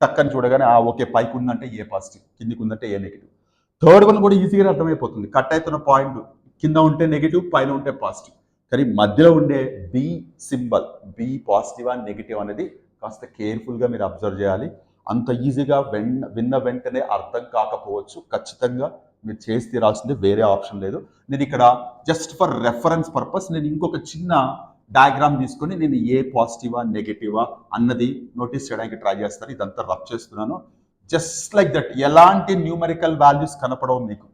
టక్కని చూడగానే ఓకే పైకి ఉందంటే ఏ పాజిటివ్, కిందికి ఉందంటే ఏ నెగిటివ్. థర్డ్ వన్ కూడా ఈజీగానే అర్థమైపోతుంది, కట్ అవుతున్న పాయింట్ కింద ఉంటే నెగిటివ్, పైన ఉంటే పాజిటివ్. కానీ మధ్యలో ఉండే B symbol, B positive and negative అనేది కాస్త కేర్ఫుల్గా మీరు అబ్జర్వ్ చేయాలి. అంత ఈజీగా విన్న వెంటనే అర్థం కాకపోవచ్చు. ఖచ్చితంగా మీరు చేసి తీరాల్సిందే, వేరే ఆప్షన్ లేదు. నేను ఇక్కడ జస్ట్ ఫర్ రెఫరెన్స్ పర్పస్ నేను ఇంకొక చిన్న డయాగ్రామ్ తీసుకొని నేను ఏ పాజిటివా నెగిటివా అన్నది నోటీస్ చేయడానికి ట్రై చేస్తాను. ఇదంతా రఫ్ చేస్తున్నాను, జస్ట్ లైక్ దట్. ఎలాంటి న్యూమరికల్ వాల్యూస్ కనపడవు మీకు,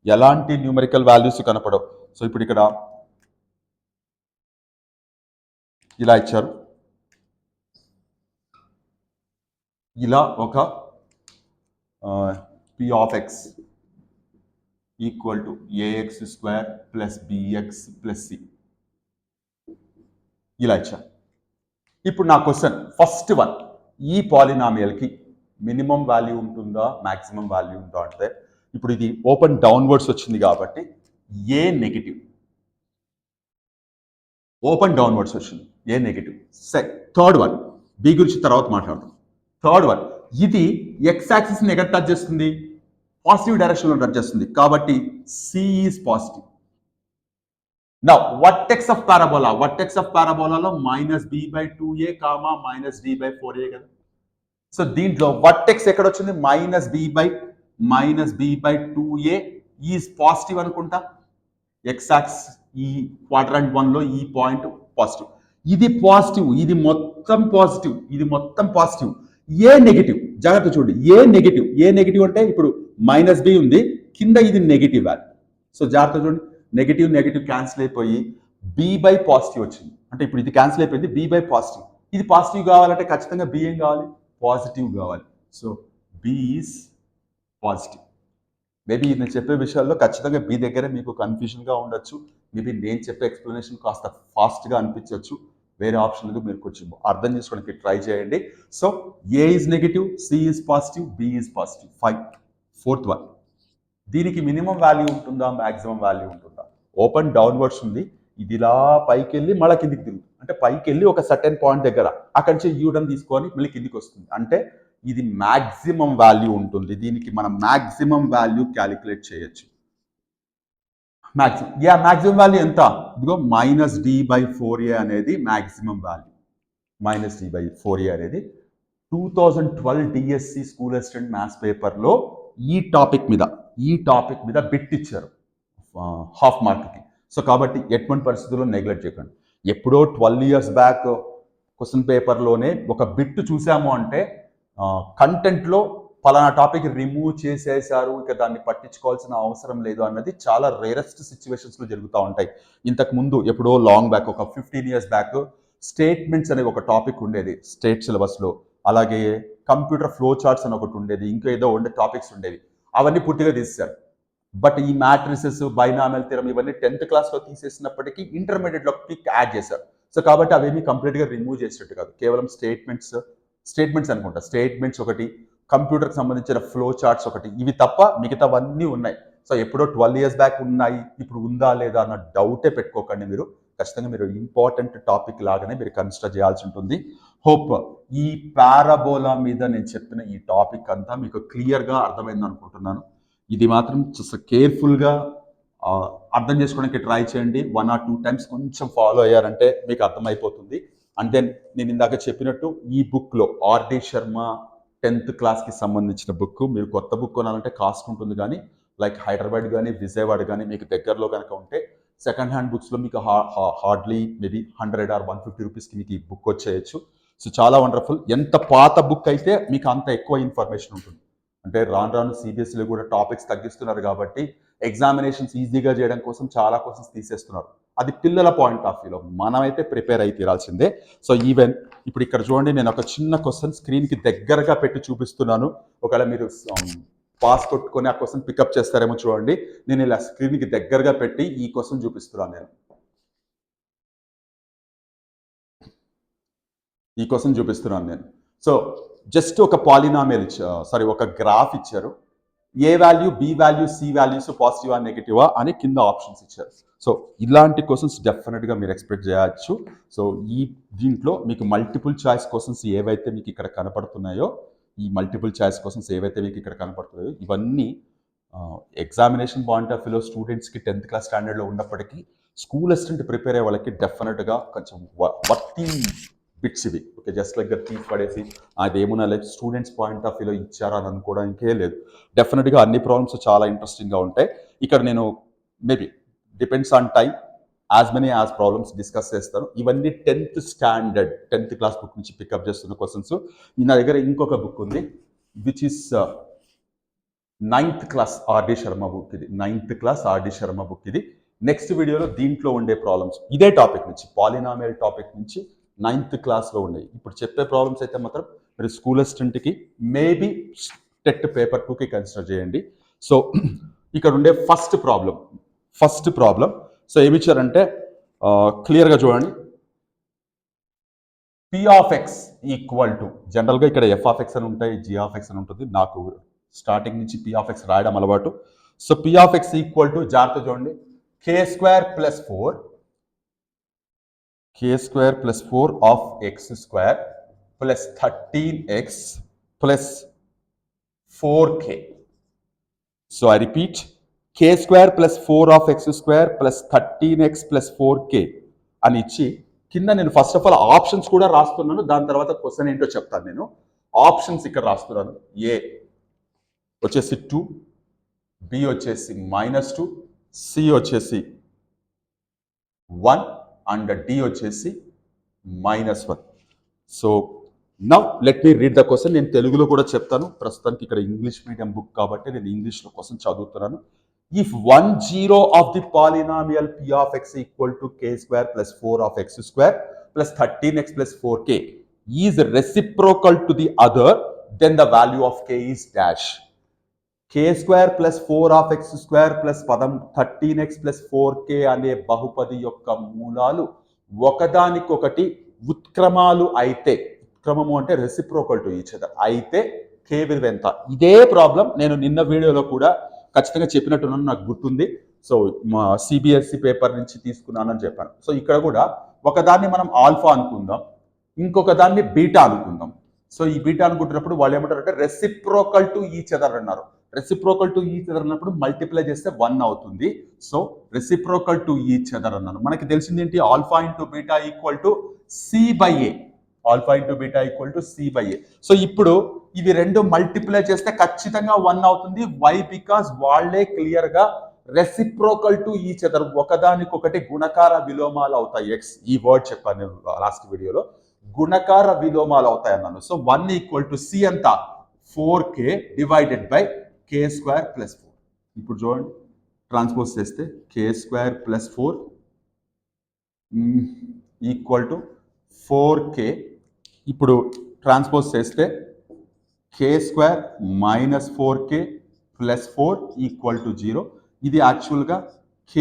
ఎలాంటి న్యూమరికల్ వాల్యూస్ కనపడవు. సో ఇప్పుడు ఇక్కడ ఇలా ఇచ్చారు, ఇలా ఒక p of x equal to ax² + bx + c ఇలా ఇచ్చారు. ఇప్పుడు నా క్వశ్చన్ ఫస్ట్ వన్, ఈ పాలినామియల్కి మినిమం వాల్యూ ఉంటుందా మ్యాక్సిమం వాల్యూ ఉందా అంటే, ఇప్పుడు ఇది ఓపెన్ డౌన్వర్డ్స్ వచ్చింది కాబట్టి ఏ నెగిటివ్, ఓపెన్ డౌన్వర్డ్స్ వచ్చింది, A negative. Third one, B గురించి తర్వాత మాట్లాడదాం. థర్డ్ వన్, ఇది ఎక్స్ యాక్సిస్ని ఎక్కడ టచ్ చేస్తుంది? పాజిటివ్ డైరెక్షన్లో టచ్ చేస్తుంది కాబట్టి C is positive. Now, vertex of parabola లో minus B by 2a comma minus D by 4a కదా. సో దీంట్లో వర్టెక్స్ ఎక్కడ వచ్చింది, minus B by 2a is positive అనుకుంటా. ఎక్సాక్స్ ఈ క్వాడ్రంట్ 1 లో ఈ పాయింట్ పాజిటివ్, ఇది పాజిటివ్, ఇది మొత్తం పాజిటివ్, ఇది మొత్తం పాజిటివ్. ఏ నెగిటివ్, జాగ్రత్త చూడండి, ఏ నెగిటివ్ అంటే ఇప్పుడు మైనస్ బి ఉంది, కింద ఇది నెగిటివ్ వాల్యూ. సో జాగ్రత్త చూడండి, నెగిటివ్ క్యాన్సిల్ అయిపోయి బి బై పాజిటివ్ వచ్చింది. అంటే ఇప్పుడు ఇది క్యాన్సిల్ అయిపోయింది, బి బై పాజిటివ్. ఇది పాజిటివ్ కావాలంటే ఖచ్చితంగా బి ఏం కావాలి, పాజిటివ్ కావాలి. So B is positive. Maybe నేను చెప్పే విషయాల్లో ఖచ్చితంగా బి దగ్గర మీకు కన్ఫ్యూజన్గా ఉండొచ్చు. మేబీ నేను చెప్పే ఎక్స్ప్లెనేషన్ కాస్త ఫాస్ట్గా అనిపించవచ్చు. వేరే ఆప్షన్లు మీరు కొంచెం అర్థం చేసుకోవడానికి ట్రై చేయండి. So A is negative, C is positive, B is positive. Fine. Fourth one, దీనికి మినిమం వాల్యూ ఉంటుందా, మ్యాక్సిమం వాల్యూ ఉంటుందా? ఓపెన్ డౌన్వర్డ్స్ ఉంది, ఇది ఇలా పైకి వెళ్ళి మళ్ళీ కిందికి తిరుగుతుంది. అంటే పైకి వెళ్ళి ఒక సర్టెన్ పాయింట్ దగ్గర అక్కడి నుంచి యూటర్న్ తీసుకొని మళ్ళీ కిందికి వస్తుంది. అంటే ఇది మ్యాక్సిమం వాల్యూ ఉంటుంది. దీనికి మనం మ్యాక్సిమం వాల్యూ క్యాలిక్యులేట్ చేయొచ్చు. మ్యాక్సిమం వాల్యూ ఎంత? ఇదిగో మైనస్ డి బై 4a అనేది maximum value. Minus D by 4a అనేది 2012 డిఎస్సి స్కూల్ అసిస్టెంట్ మ్యాథ్స్ పేపర్లో ఈ టాపిక్ మీద బిట్ ఇచ్చారు హాఫ్ మార్క్కి. సో కాబట్టి ఎటువంటి పరిస్థితుల్లో నెగ్లెక్ట్ చేయకండి. ఎప్పుడో 12 years బ్యాక్ క్వశ్చన్ పేపర్లోనే ఒక బిట్ చూసాము అంటే కంటెంట్లో పలానా టాపిక్ రిమూవ్ చేసేసారు, ఇక దాన్ని పట్టించుకోవాల్సిన అవసరం లేదు అన్నది చాలా రేరెస్ట్ సిచ్యువేషన్స్లో జరుగుతూ ఉంటాయి. ఇంతకు ముందు ఎప్పుడో లాంగ్ బ్యాక్, ఒక 15 years బ్యాక్ స్టేట్మెంట్స్ అనే ఒక టాపిక్ ఉండేది స్టేట్ సిలబస్లో. అలాగే కంప్యూటర్ ఫ్లో చార్ట్స్ అని ఒకటి ఉండేది, ఇంకా ఏదో ఉండే టాపిక్స్ ఉండేవి. అవన్నీ పూర్తిగా తీసేశారు. బట్ ఈ మ్యాట్రిసెస్, బైనామియల్ థియరం ఇవన్నీ 10th క్లాస్లో తీసేసినప్పటికీ ఇంటర్మీడియట్లో పిక్ యాడ్ చేశారు. సో కాబట్టి అవేమీ కంప్లీట్గా రిమూవ్ చేసేట్టు కాదు, కేవలం స్టేట్మెంట్స్ అనుకుంటా, స్టేట్మెంట్స్ ఒకటి, కంప్యూటర్కి సంబంధించిన ఫ్లో చార్ట్స్ ఒకటి, ఇవి తప్ప మిగతావన్నీ ఉన్నాయి. సో ఎప్పుడో 12 years బ్యాక్ ఉన్నాయి, ఇప్పుడు ఉందా లేదా అన్న డౌటే పెట్టుకోకండి. మీరు ఖచ్చితంగా మీరు ఇంపార్టెంట్ టాపిక్ లాగానే మీరు కన్సిడర్ చేయాల్సి ఉంటుంది. హోప్ ఈ పారాబోలా మీద నేను చెప్పిన ఈ టాపిక్ అంతా మీకు క్లియర్గా అర్థమైంది అనుకుంటున్నాను. ఇది మాత్రం కేర్ఫుల్గా అర్థం చేసుకోవడానికి ట్రై చేయండి. 1 or 2 times కొంచెం ఫాలో అయ్యారంటే మీకు అర్థమైపోతుంది. అండ్ దెన్ నేను ఇందాక చెప్పినట్టు ఈ బుక్లో ఆర్డి శర్మ 10th క్లాస్కి సంబంధించిన బుక్, మీరు కొత్త బుక్ కొనాలంటే కాస్ట్ ఉంటుంది, కానీ లైక్ హైదరాబాద్ కానీ విజయవాడ కానీ మీకు దగ్గరలో కనుక ఉంటే సెకండ్ హ్యాండ్ బుక్స్లో మీకు హార్డ్లీ మేబీ 100 or 150 రూపీస్కి మీకు ఈ బుక్ వచ్చేయచ్చు. సో చాలా వండర్ఫుల్. ఎంత పాత బుక్ అయితే మీకు అంత ఎక్కువ ఇన్ఫర్మేషన్ ఉంటుంది. అంటే రాను సిబిఎస్ఈలో కూడా టాపిక్స్ తగ్గిస్తున్నారు కాబట్టి ఎగ్జామినేషన్స్ ఈజీగా చేయడం కోసం చాలా క్వశ్చన్స్ తీసేస్తున్నారు. అది పిల్లల పాయింట్ ఆఫ్ వ్యూలో, మనమైతే ప్రిపేర్ అయి తీరాల్సిందే. సో ఈవెన్ ఇప్పుడు ఇక్కడ చూడండి, నేను ఒక చిన్న క్వశ్చన్ స్క్రీన్కి దగ్గరగా పెట్టి చూపిస్తున్నాను. ఒకవేళ మీరు పాస్ కొట్టుకొని ఆ క్వశ్చన్ పికప్ చేస్తారేమో చూడండి. నేను ఇలా స్క్రీన్కి దగ్గరగా పెట్టి ఈ క్వశ్చన్ చూపిస్తున్నాను. నేను సో జస్ట్ ఒక పాలినామియల్ ఒక గ్రాఫ్ ఇచ్చారు. A value, b value, c values పాజిటివా నెగిటివా అని కింద ఆప్షన్స్ ఇచ్చారు. సో ఇలాంటి క్వశ్చన్స్ డెఫినెట్గా మీరు ఎక్స్పెక్ట్ చేయొచ్చు. సో దీంట్లో మీకు మల్టిపుల్ చాయిస్ క్వశ్చన్స్ ఏవైతే మీకు ఇక్కడ కనపడుతున్నాయో, ఇవన్నీ ఎగ్జామినేషన్ పాయింట్ ఆఫ్ వ్యూలో స్టూడెంట్స్కి 10th క్లాస్ స్టాండర్డ్లో ఉన్నప్పటికీ స్కూల్ అసిస్టెంట్ ప్రిపేర్ అయ్యే వాళ్ళకి డెఫినెట్గా కొంచెం వర్తి బిట్స్ ఇవి. Okay, just like the thief పడేసి అదేమన్నా లైక్ స్టూడెంట్స్ పాయింట్ ఆఫ్ వ్యూలో ఇచ్చారా అని అనుకోవడానికే లేదు. డెఫినెట్గా అన్ని ప్రాబ్లమ్స్ చాలా ఇంట్రెస్టింగ్గా ఉంటాయి. ఇక్కడ నేను maybe depends on time as many as problems discuss చేస్తాను. ఇవన్నీ 10th క్లాస్ బుక్ నుంచి పికప్ చేస్తున్న క్వశ్చన్స్. నా దగ్గర ఇంకొక బుక్ ఉంది which is 9th class RD Sharma book ఇది. నెక్స్ట్ వీడియోలో దీంట్లో ఉండే ప్రాబ్లమ్స్ ఇదే టాపిక్ నుంచి, పాలినామియల్ టాపిక్ నుంచి 9th క్లాస్లో ఉన్నాయి. ఇప్పుడు చెప్పే ప్రాబ్లమ్స్ అయితే మాత్రం మీరు స్కూల్ అసిస్టెంట్కి మేబీ టెట్ పేపర్ 2కి కన్సిడర్ చేయండి. సో ఇక్కడ ఉండే ఫస్ట్ ప్రాబ్లం సో ఏమిచ్చారంటే క్లియర్గా చూడండి. P of X equal to, జనరల్గా ఇక్కడ ఎఫ్ ఆఫ్ ఎక్స్ అని ఉంటాయి, జి ఆఫ్ ఎక్స్ అని ఉంటుంది. నాకు స్టార్టింగ్ నుంచి పి ఆఫ్ ఎక్స్ రాయడం అలవాటు. So P of X equal to, జాగ్రత్త చూడండి, k² + 4 of x² plus 13x plus 4k. So I repeat, k square plus 4 of X square plus 13x plus 4k అని ఇచ్చి కింద నేను ఫస్ట్ ఆఫ్ ఆల్ ఆప్షన్స్ కూడా రాస్తున్నాను, దాని తర్వాత క్వశ్చన్ ఏంటో చెప్తాను. నేను ఆప్షన్స్ ఇక్కడ రాస్తున్నాను. ఏ వచ్చేసి 2, బి వచ్చేసి -2, సి వచ్చేసి 1 అండ్ డి వచ్చేసి -1. So now let me read the question. నేను తెలుగులో కూడా చెప్తాను, ప్రస్తుతానికి ఇక్కడ ఇంగ్లీష్ మీడియం బుక్ కాబట్టి నేను ఇంగ్లీష్లో క్వశ్చన్ చదువుతున్నాను. If 1 0 of the polynomial p of x equal to k square plus 4 of x square plus 13x plus 4k is reciprocal to the other, then the value of k is dash. k square plus 4 of x square plus 13x plus 4k అనే బహుపది యొక్క మూలాలు ఒకదానికొకటి ఉత్క్రమాలు అయితే, ఉత్క్రమము అంటే రెసిప్రోకల్ టు ఈచ్ అదర్ అయితే k విలువ ఎంత? ఇదే ప్రాబ్లం నేను నిన్న వీడియోలో కూడా ఖచ్చితంగా చెప్పినట్టున్నాను, నాకు గుర్తుంది. సో మా సిబిఎస్ఈ పేపర్ నుంచి తీసుకున్నానని చెప్పాను. సో ఇక్కడ కూడా ఒకదాన్ని మనం ఆల్ఫా అనుకుందాం, ఇంకొక దాన్ని బీటా అనుకుందాం. సో ఈ బీటా అనుకుంటున్నప్పుడు వాళ్ళు ఏమంటారంటే రెసిప్రోకల్ టు ఈచ్ అదర్ అన్నారు. రెసిప్రోకల్ టు ఈచ్ అదర్ అన్నప్పుడు మల్టిప్లై చేస్తే 1 అవుతుంది. So reciprocal to each other అన్నాను. మనకి తెలిసింది ఏంటి? Alpha into beta equal to C/A. Alpha into beta equal to C/A. So ఇప్పుడు ఇవి రెండు మల్టిప్లై చేస్తే ఖచ్చితంగా 1 అవుతుంది. వై? బికాస్ వాళ్ళే క్లియర్ గా రెసిప్రోకల్ టు ఈచ్ అదర్, ఒకదానికొకటి గుణకార విలోమాలు అవుతాయి. ఎక్స్ ఈ వర్డ్ చెప్పాను నేను లాస్ట్ వీడియోలో, గుణకార విలోమాలు అవుతాయి అన్నాను. సో 1 ఈక్వల్ టు సి అంత 4k divided by k square plus 4. ఇప్పుడు చూడండి, ట్రాన్స్పోజ్ చేస్తే k square plus 4 equal to 4k. ఇప్పుడు ట్రాన్స్పోజ్ చేస్తే k square minus 4k plus 4 equal to 0. ఇది యాక్చువల్గా k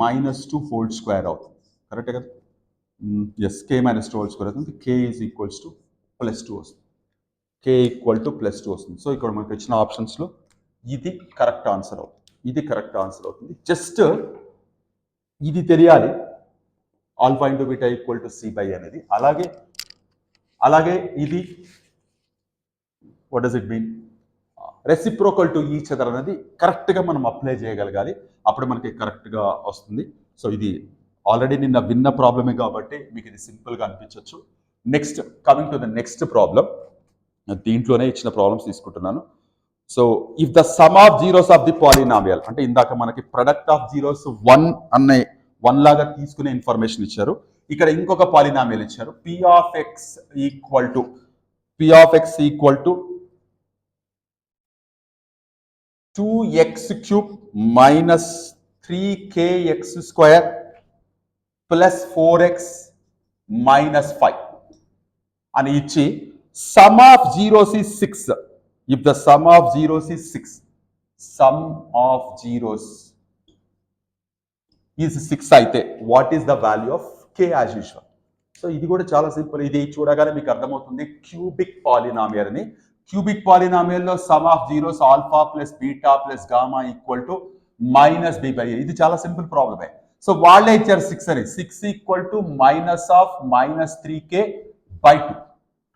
-2 హోల్ స్క్వేర్ అవుతుంది. కరెక్టే కదా? ఎస్, k -2 హోల్ స్క్వేర్ అవుతుంది. k ఈజ్ ఈక్వల్స్ టు +2 వస్తుంది. k ఈక్వల్ టు +2 వస్తుంది. సో ఇక్కడ మనకు ఇచ్చిన ఆప్షన్స్లో ఇది కరెక్ట్ ఆన్సర్ అవుతుంది. ఇది కరెక్ట్ ఆన్సర్ అవుతుంది. జస్ట్ ఇది తెలియాలి, alpha into beta equal to C/A అనేది. అలాగే ఇది what does it mean? Reciprocal to each other అనేది కరెక్ట్గా మనం అప్లై చేయగలగాలి, అప్పుడు మనకి కరెక్ట్గా వస్తుంది. సో ఇది ఆల్రెడీ నిన్న విన్న ప్రాబ్లమే కాబట్టి మీకు ఇది సింపుల్గా అనిపించవచ్చు. Next, coming to the next problem, దీంట్లోనే ఇచ్చిన ప్రాబ్లమ్స్ తీసుకుంటున్నాను. So if the sum of zeros of the polynomial, అంటే ఇందాక మనకి ప్రొడక్ట్ ఆఫ్ జీరోస్ 1 లాగా తీసుకునే ఇన్ఫర్మేషన్ ఇచ్చారు. ఇక్కడ ఇంకొక పాలినామియల్ ఇచ్చారు, p of x equal to 2x cube minus 3kx square plus 4x minus 5 అని ఇచ్చి sum of zeros is 6. If the sum of zeros is 6, sum of zeros is 6 అయితే what is the value of k as usual? So ఇది కూడా చాలా సింపుల్. ఇది చూడగానే మీకు అర్థమవుతుంది, క్యూబిక్ పాలినామియల్ అని. క్యూబిక్ పాలినామియల్లో sum of zeros alpha plus beta plus gamma equal to -b/a. ఇది చాలా సింపుల్ ప్రాబ్లమే. సో వాళ్ళే ఇచ్చారు 6 అని. 6 equal to -3k by 2.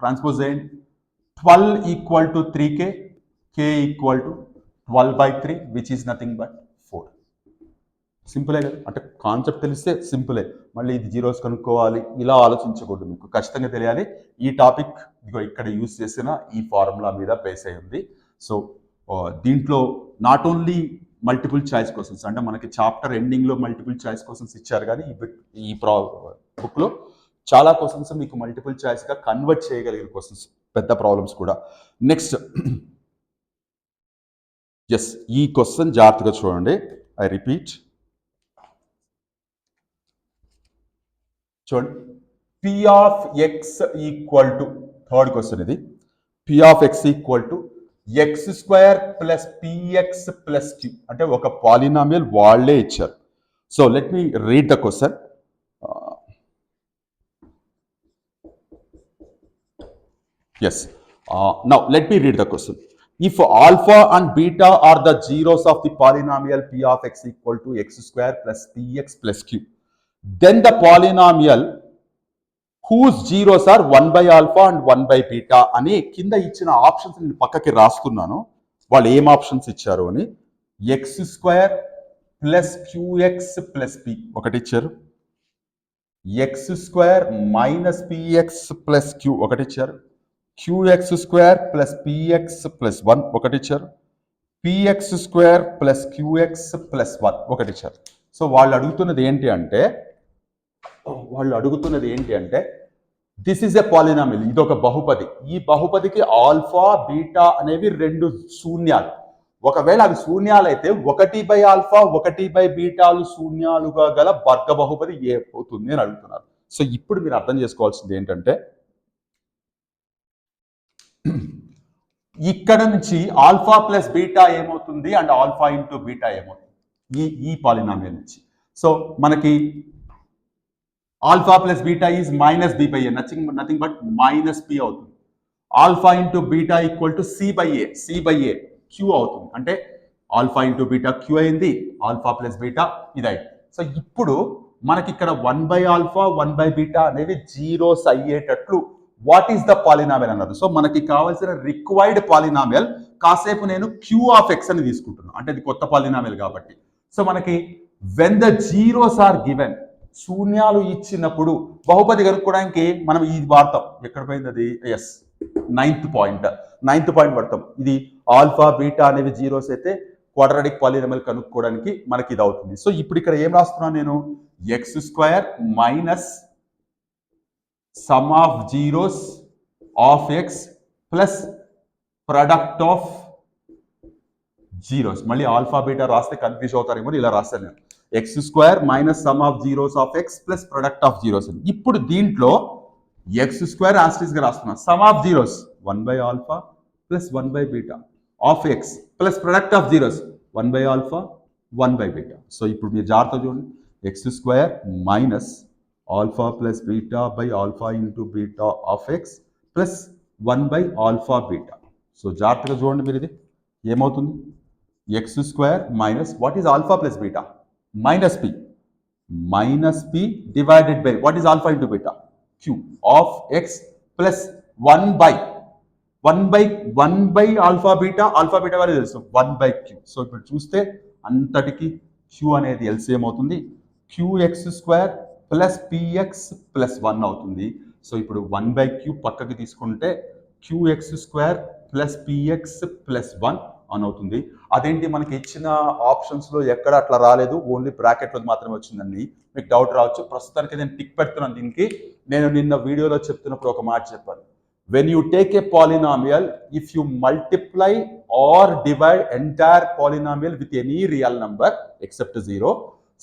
Transpose చేయండి. 12 equal to 3k, k equal to 12/3 which is nothing but 4. సింపులే కదా? అంటే కాన్సెప్ట్ తెలిస్తే సింపులే. మళ్ళీ ఇది జీరోస్ కనుక్కోవాలి ఇలా ఆలోచించకూడదు, మీకు ఖచ్చితంగా తెలియాలి. ఈ టాపిక్ ఇదిగో ఇక్కడ యూజ్ చేసిన ఈ ఫార్ములా మీద బేస్ అయి ఉంది. సో దీంట్లో not only multiple choice questions, అంటే మనకి చాప్టర్ ఎండింగ్లో మల్టిపుల్ చాయిస్ క్వశ్చన్స్ ఇచ్చారు, కానీ ఈ బుక్లో చాలా క్వశ్చన్స్ మీకు మల్టిపుల్ చాయిస్గా కన్వర్ట్ చేయగలిగిన క్వశ్చన్స్, పెద్ద ప్రాబ్లమ్స్ కూడా. నెక్స్ట్, ఎస్, ఈ క్వశ్చన్ జాగ్రత్తగా చూడండి. ఐ రిపీట్, చూడండి, p of x equal to, third question ఇది, p of x equal to x square plus px plus q, అంటే ఒక పాలినామియల్ వాళ్ళే ఇచ్చారు. So let me read the question. Yes, now let me read the question. If alpha and beta are the zeros of the polynomial p of x equal to x square plus px plus q, then the polynomial whose zeros are 1 by alpha and 1 by beta అని కింద ఇచ్చిన ఆప్షన్స్ నేను పక్కకి రాస్తున్నాను, వాళ్ళు ఏం ఆప్షన్స్ ఇచ్చారు అని. X square plus QX plus P ఒకటి ఇచ్చారు, X square minus PX plus Q ఒకటి ఇచ్చారు, QX square plus PX plus 1 ఒకటి ఇచ్చారు, PX square plus QX plus 1 ఒకటి ఇచ్చారు. సో వాళ్ళు అడుగుతున్నది ఏంటి అంటే దిస్ ఈజ్ ఎ పాలినామిల్, ఇది ఒక బహుపది. ఈ బహుపదికి ఆల్ఫా బీటా అనేవి రెండు శూన్యాలు. ఒకవేళ అవి శూన్యాలు అయితే 1/ఆల్ఫా 1/బీటాలు శూన్యాలుగా గల వర్గ బహుపది ఏ అవుతుంది అని అడుగుతున్నారు. సో ఇప్పుడు మీరు అర్థం చేసుకోవాల్సింది ఏంటంటే ఇక్కడ నుంచి ఆల్ఫా ప్లస్ బీటా ఏమవుతుంది అండ్ ఆల్ఫా ఇంటూ బీటా ఏమవుతుంది ఈ పాలినామియల్ నుంచి. సో మనకి alpha plus beta is minus B by a, nothing but minus p అవుతుంది. Alpha into beta equal to c by a q అవుతుంది. అంటే ఆల్ఫా ఇంటూ బీటా క్యూ అయింది, ఆల్ఫా ప్లస్ బీటా ఇది అయింది. సో ఇప్పుడు మనకి ఇక్కడ 1/ఆల్ఫా 1/బీటా అనేవి జీరోస్ అయ్యేటట్లు వాట్ ఈస్ ద పాలినామియల్ అన్నారు. సో మనకి కావాల్సిన రిక్వైర్డ్ పాలినామియల్ కాసేపు నేను క్యూ ఆఫ్ ఎక్స్ అని తీసుకుంటున్నాను, అంటే ఇది కొత్త పాలినామియల్ కాబట్టి. సో మనకి when the zeros are given, శూన్యాలు ఇచ్చినప్పుడు బహుపది కనుక్కోవడానికి మనం ఇది వాడతాం. ఎక్కడ పోయింది అది? ఎస్, నైన్త్ పాయింట్ వాడతాం. ఇది ఆల్ఫా బీటా అనేవి జీరోస్ అయితే క్వాడ్రాటిక్ పాలినామియల్ కనుక్కోవడానికి మనకి ఇది అవుతుంది. సో ఇప్పుడు ఇక్కడ ఏం రాస్తున్నాను నేను? X square minus sum of zeros of x plus product of zeros. మళ్ళీ ఆల్ఫా బీటా రాస్తే కన్ఫ్యూజ్ అవుతారేమో, ఇలా రాస్తాను నేను. X square minus sum of zeros of x plus product of zeros. ఇప్పుడు దీంట్లో ఎక్స్ స్క్వేర్ యాస్టీస్గా రాస్తున్నాను. సమ్ ఆఫ్ జీరోస్ 1/ఆల్ఫా ప్లస్ 1/బీటా of x plus product of zeros 1/ఆల్ఫా 1/బీటా. సో ఇప్పుడు మీరు జాగ్రత్త చూడండి, x square minus alpha plus beta by alpha into beta of x plus 1/ఆల్ఫా బీటా. సో జాగ్రత్తగా చూడండి మీరు, ఇది ఏమవుతుంది? X square minus what is alpha plus beta? Minus p divided by what is alpha into beta? Q of x plus 1/1/1 alpha beta value తెలుసు 1/క్యూ. సో ఇప్పుడు చూస్తే అంతటికి క్యూ అనేది ఎల్సిఎం అవుతుంది. QX square plus PX plus 1 అవుతుంది. సో ఇప్పుడు 1/క్యూ పక్కకి తీసుకుంటే QX square plus PX plus 1 అని అవుతుంది. అదేంటి మనకి ఇచ్చిన ఆప్షన్స్లో ఎక్కడ అట్లా రాలేదు, ఓన్లీ బ్రాకెట్లో మాత్రమే వచ్చిందండి. మీకు డౌట్ రావచ్చు. ప్రస్తుతానికి నేను టిక్ పెడుతున్నాను దీనికి. నేను నిన్న వీడియోలో చెప్తున్నప్పుడు ఒక మాట చెప్పాను. When you take a polynomial, if you multiply or divide entire polynomial with any real number except 0,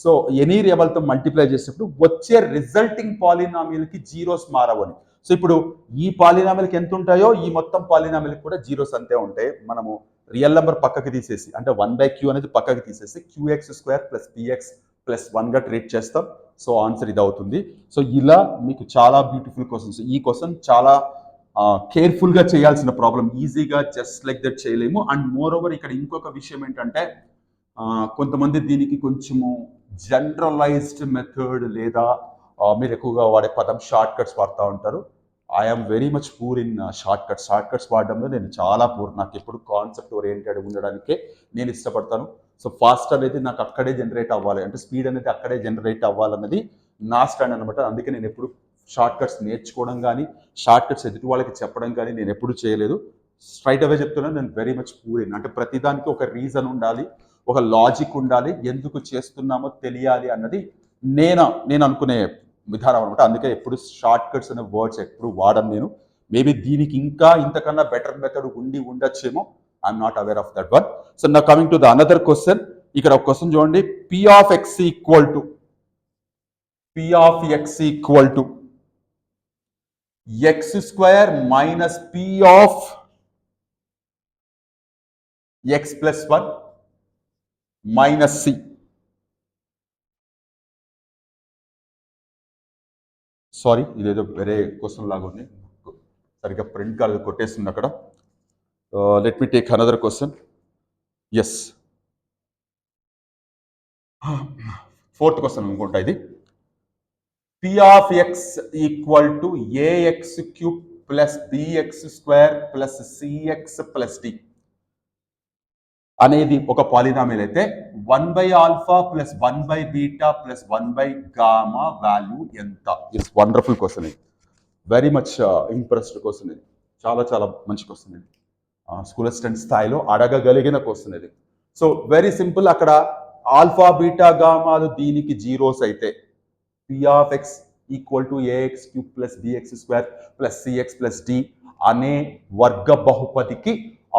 so any real తో మల్టిప్లై చేసేటప్పుడు వచ్చే రిజల్టింగ్ పాలినామియల్కి జీరోస్ మారవని. సో ఇప్పుడు ఈ పాలినామియల్కి ఎంత ఉంటాయో ఈ మొత్తం పాలినామియల్కి కూడా జీరోస్ అంతే ఉంటాయి. మనము రియల్ నెంబర్ పక్కకి తీసేసి, అంటే 1/క్యూ అనేది పక్కకి తీసేసి QX square plus PX plus 1గా ట్రీట్ చేస్తాం. సో ఆన్సర్ ఇది అవుతుంది. సో ఇలా మీకు చాలా బ్యూటిఫుల్ క్వశ్చన్స్. ఈ క్వశ్చన్ చాలా కేర్ఫుల్గా చేయాల్సిన ప్రాబ్లం, ఈజీగా జస్ట్ లైక్ దట్ చేయలేము. అండ్ మోర్ ఓవర్ ఇక్కడ ఇంకొక విషయం ఏంటంటే కొంతమంది దీనికి కొంచెము జనరలైజ్డ్ మెథడ్ లేదా మీరు ఎక్కువగా వాడే పదం షార్ట్ కట్స్ వాడుతూ ఉంటారు. I'm very much poor in short cuts వాడడంలో నేను చాలా పూర్. నాకు ఎప్పుడు కాన్సెప్ట్ ఓరియంటెడ్ ఉండడానికే నేను ఇష్టపడతాను. సో ఫాస్ట్ అనేది నాకు అక్కడే జనరేట్ అవ్వాలి, అంటే స్పీడ్ అనేది అక్కడే జనరేట్ అవ్వాలన్నది నా స్టాండ్ అనమాట. అందుకే నేను ఎప్పుడు షార్ట్ కట్స్ నేర్చుకోవడం కానీ షార్ట్ కట్స్ ఎదుటి వాళ్ళకి చెప్పడం కానీ నేను ఎప్పుడు చేయలేదు. స్ట్రైట్ అవే చెప్తున్నాను, నేను వెరీ మచ్ పూర్ ఇన్. అంటే ప్రతిదానికి ఒక రీజన్ ఉండాలి, ఒక లాజిక్ ఉండాలి, ఎందుకు చేస్తున్నామో తెలియాలి అన్నది నేను అనుకునే విధానం అనమాట. అందుకే ఎప్పుడు షార్ట్ కట్స్ అనే వర్డ్స్ ఎప్పుడు వాడను నేను. మేబీ దీనికి ఇంకా ఇంతకన్నా బెటర్ మెథడ్ ఉండొచ్చేమో, I'm not aware of that one. So నా coming to the another question. ఇక్కడ ఒక క్వశ్చన్ చూడండి, p of X equal to x square minus p of x plus 1 minus c. Sorry, ఇదేదో వేరే క్వశ్చన్ లాగా ఉంది, సరిగ్గా ప్రింట్ కాలేదు, కొట్టేస్తుంది అక్కడ. Let me take another question. Yes, 4th question అనుకుంటా ఇది. P of X equal to AX cube plus BX square plus CX plus D. అనేది ఒక పాలినామియల్ అయితే 1/α ప్లస్ 1/β ప్లస్ 1/γ వాల్యూ ఎంత? ఇట్స్ వండర్ఫుల్ క్వశ్చన్ ఇది. వెరీ మచ్ ఇంప్రెస్డ్ క్వశ్చన్ ఇది. చాలా చాలా మంచి క్వశ్చన్ ఇది. స్కూల్ అసిస్టెంట్ స్థాయిలో అడగగలిగిన క్వశ్చన్ ఇది. So very simple. అక్కడ ఆల్ఫా బీటా గామాలు దీనికి జీరోస్ అయితే p of x equal to ax³ plus bx² plus cx plus d అనే వర్గ బహుపదికి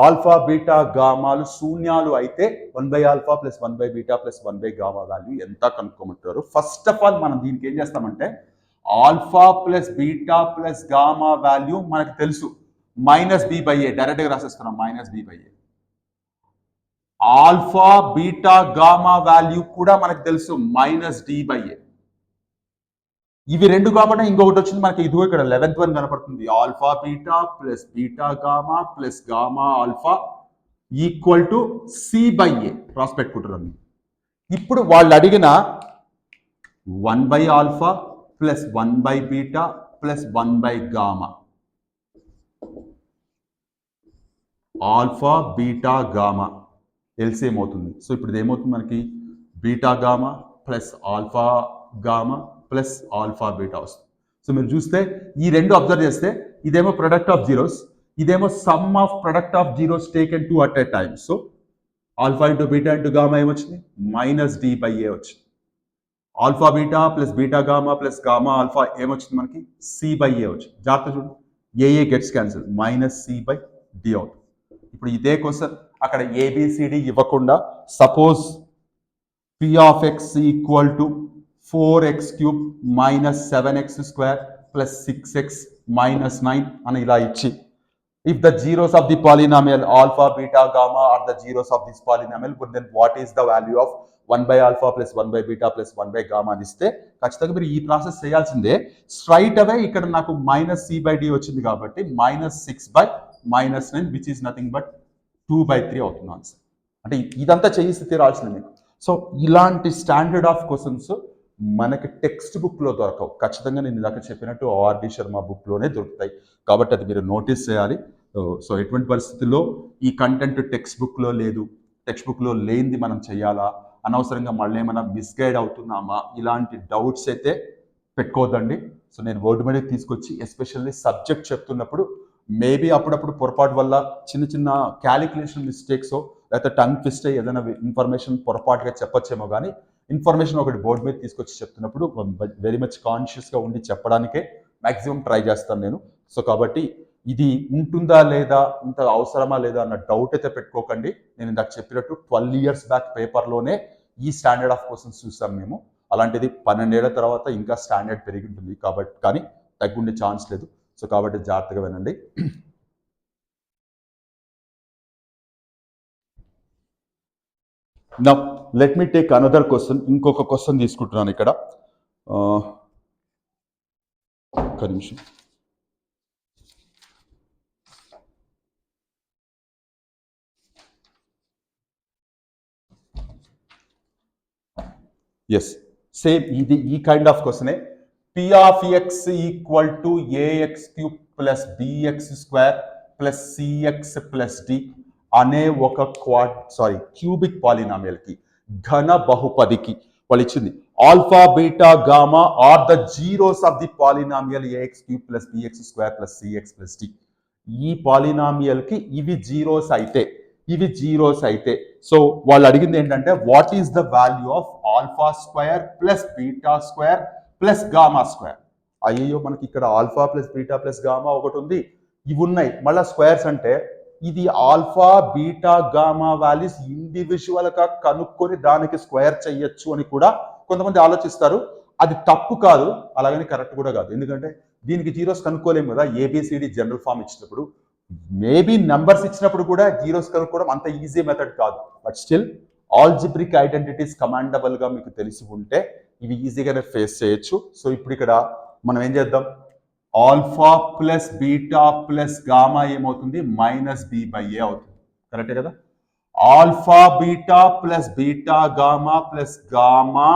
ఆల్ఫా బీటా గామాలు శూన్యాలు అయితే 1/α ప్లస్ 1/β ప్లస్ 1/γ వాల్యూ ఎంత కనుక్కోమంటారు. ఫస్ట్ ఆఫ్ ఆల్ మనం దీనికి ఏం చేస్తామంటే alpha plus beta plus gamma value మనకు తెలుసు -b/a, డైరెక్ట్గా రాసేస్తున్నాం -b/a. Alpha beta gamma value కూడా మనకు తెలుసు -d/a. ఇవి రెండు కాకుండా ఇంకొకటి వచ్చింది మనకి, ఇదిగో ఇక్కడ 11th వన్ కనపడుతుంది. Alpha beta plus beta gamma plus gamma alpha equal to c/a రాసి పెట్టుకుంటున్నాను. ఇప్పుడు వాళ్ళు అడిగిన 1/α plus 1/β plus 1/γ, alpha beta gamma LCM అవుతుంది. సో ఇప్పుడు ఇది ఏమవుతుంది మనకి, beta gamma plus alpha gamma plus alpha beta వస్తుంది. సో మీరు చూస్తే ఈ రెండు అబ్జర్వ్ చేస్తే ఇదేమో ప్రొడక్ట్ ఆఫ్ జీరోస్, ఇదేమో sum of product of zeros taken two at a time. So alpha into beta into gamma ఏమొచ్చింది, -d/a వచ్చింది. Alpha beta plus beta gamma plus gamma alpha ఏమొచ్చింది మనకి, c/a వచ్చింది. జాగ్రత్త చూడండి, ఏ గెట్స్ క్యాన్సిల్, -c/d అవుతుంది. ఇప్పుడు ఇదే క్వశ్చన్ అక్కడ ఏబిసిడి ఇవ్వకుండా suppose p of x equal to 4x³ minus 7x² plus 6x minus 9 అని ఇలా ఇచ్చి, if the zeros of the polynomial alpha, beta, gamma are the zeros of this polynomial, then what is the value of 1/α plus 1/β plus 1/γ అని ఇస్తే ఖచ్చితంగా మీరు ఈ ప్రాసెస్ చేయాల్సిందే. స్ట్రైట్ అవే ఇక్కడ నాకు -c/d వచ్చింది కాబట్టి -6/-9 విచ్ ఈస్ నథింగ్ బట్ 2/3 అవుతుంది ఆన్సర్. అంటే ఇదంతా చేయిస్తే తీరాల్సింది మీకు. సో ఇలాంటి స్టాండర్డ్ ఆఫ్ క్వశ్చన్స్ మనకి టెక్స్ట్ బుక్లో దొరకవు. ఖచ్చితంగా నేను ఇందాక చెప్పినట్టు ఆర్డి శర్మ బుక్లోనే దొరుకుతాయి. కాబట్టి అది మీరు నోటీస్ చేయాలి. సో ఎటువంటి పరిస్థితుల్లో ఈ కంటెంట్ టెక్స్ట్ బుక్లో లేదు, టెక్స్ట్ బుక్లో లేనిది మనం చేయాలా, అనవసరంగా మళ్ళీ ఏమైనా మిస్గైడ్ అవుతున్నామా, ఇలాంటి డౌట్స్ అయితే పెట్టుకోవద్దండి. సో నేను వర్డ్ మీద తీసుకొచ్చి ఎస్పెషల్లీ సబ్జెక్ట్ చెప్తున్నప్పుడు మేబీ అప్పుడప్పుడు పొరపాటు వల్ల చిన్న చిన్న క్యాలిక్యులేషన్ మిస్టేక్స్ లేకపోతే టంగ్ ట్విస్ట్ అయ్యి ఏదైనా ఇన్ఫర్మేషన్ పొరపాటుగా చెప్పొచ్చేమో, కానీ ఇన్ఫర్మేషన్ ఒకటి బోర్డు మీద తీసుకొచ్చి చెప్తున్నప్పుడు వెరీ మచ్ కాన్షియస్గా ఉండి చెప్పడానికే మ్యాక్సిమం ట్రై చేస్తాను నేను. సో కాబట్టి ఇది ఉంటుందా లేదా, ఇంత అవసరమా లేదా అన్న డౌట్ అయితే పెట్టుకోకండి. నేను ఇందాక చెప్పినట్టు 12 years బ్యాక్ పేపర్లోనే ఈ స్టాండర్డ్ ఆఫ్ క్వశ్చన్స్ చూసాం మేము. అలాంటిది 12 ఏళ్ల తర్వాత ఇంకా స్టాండర్డ్ పెరిగి ఉంటుంది కాబట్టి, కానీ తగ్గుండే ఛాన్స్ లేదు. సో కాబట్టి జాగ్రత్తగా వినండి. Now let me take another question. ఇంకొక క్వశ్చన్ తీసుకుంటున్నాను ఇక్కడ. ఒక్క నిమిషం. ఎస్, సేమ్ ఇది ఈ కైండ్ ఆఫ్ క్వశ్చనే. p of x equal to ax³ plus bx² plus cx plus d అనే ఒక క్యూబిక్ పాలినామియల్కి, ఘన బహుపదికి వాళ్ళు ఇచ్చింది alpha beta gamma are the zeros of the polynomial ax³ plus bx² plus cx plus d. ఈ పాలినామియల్కి ఇవి జీరోస్ అయితే సో వాళ్ళు అడిగింది ఏంటంటే what is the value of alpha square plus beta square plus gamma square. అయ్యో మనకి ఇక్కడ alpha plus beta plus gamma ఒకటి ఉంది, ఇవి ఉన్నాయి, మళ్ళీ స్క్వేర్స్ అంటే ఇది alpha beta gamma values individual గా కనుక్కొని దానికి స్క్వేర్ చెయ్యొచ్చు అని కూడా కొంతమంది ఆలోచిస్తారు. అది తప్పు కాదు, అలాగని కరెక్ట్ కూడా కాదు. ఎందుకంటే దీనికి జీరోస్ కనుక్కోలేము కదా. ఏబిసిడి జనరల్ ఫామ్ ఇచ్చినప్పుడు, మేబీ నెంబర్స్ ఇచ్చినప్పుడు కూడా జీరోస్ కనుక్కోవడం అంత ఈజీ మెథడ్ కాదు. But still algebraic identities commendable గా మీకు తెలిసి ఉంటే ఇవి ఈజీగానే ఫేస్ చేయొచ్చు. సో ఇప్పుడు ఇక్కడ మనం ఏం చేద్దాం, alpha plus beta plus gamma ఏమవుతుంది, -b/a అవుతుంది. కరెక్టే కదా. Alpha beta plus beta gamma plus gamma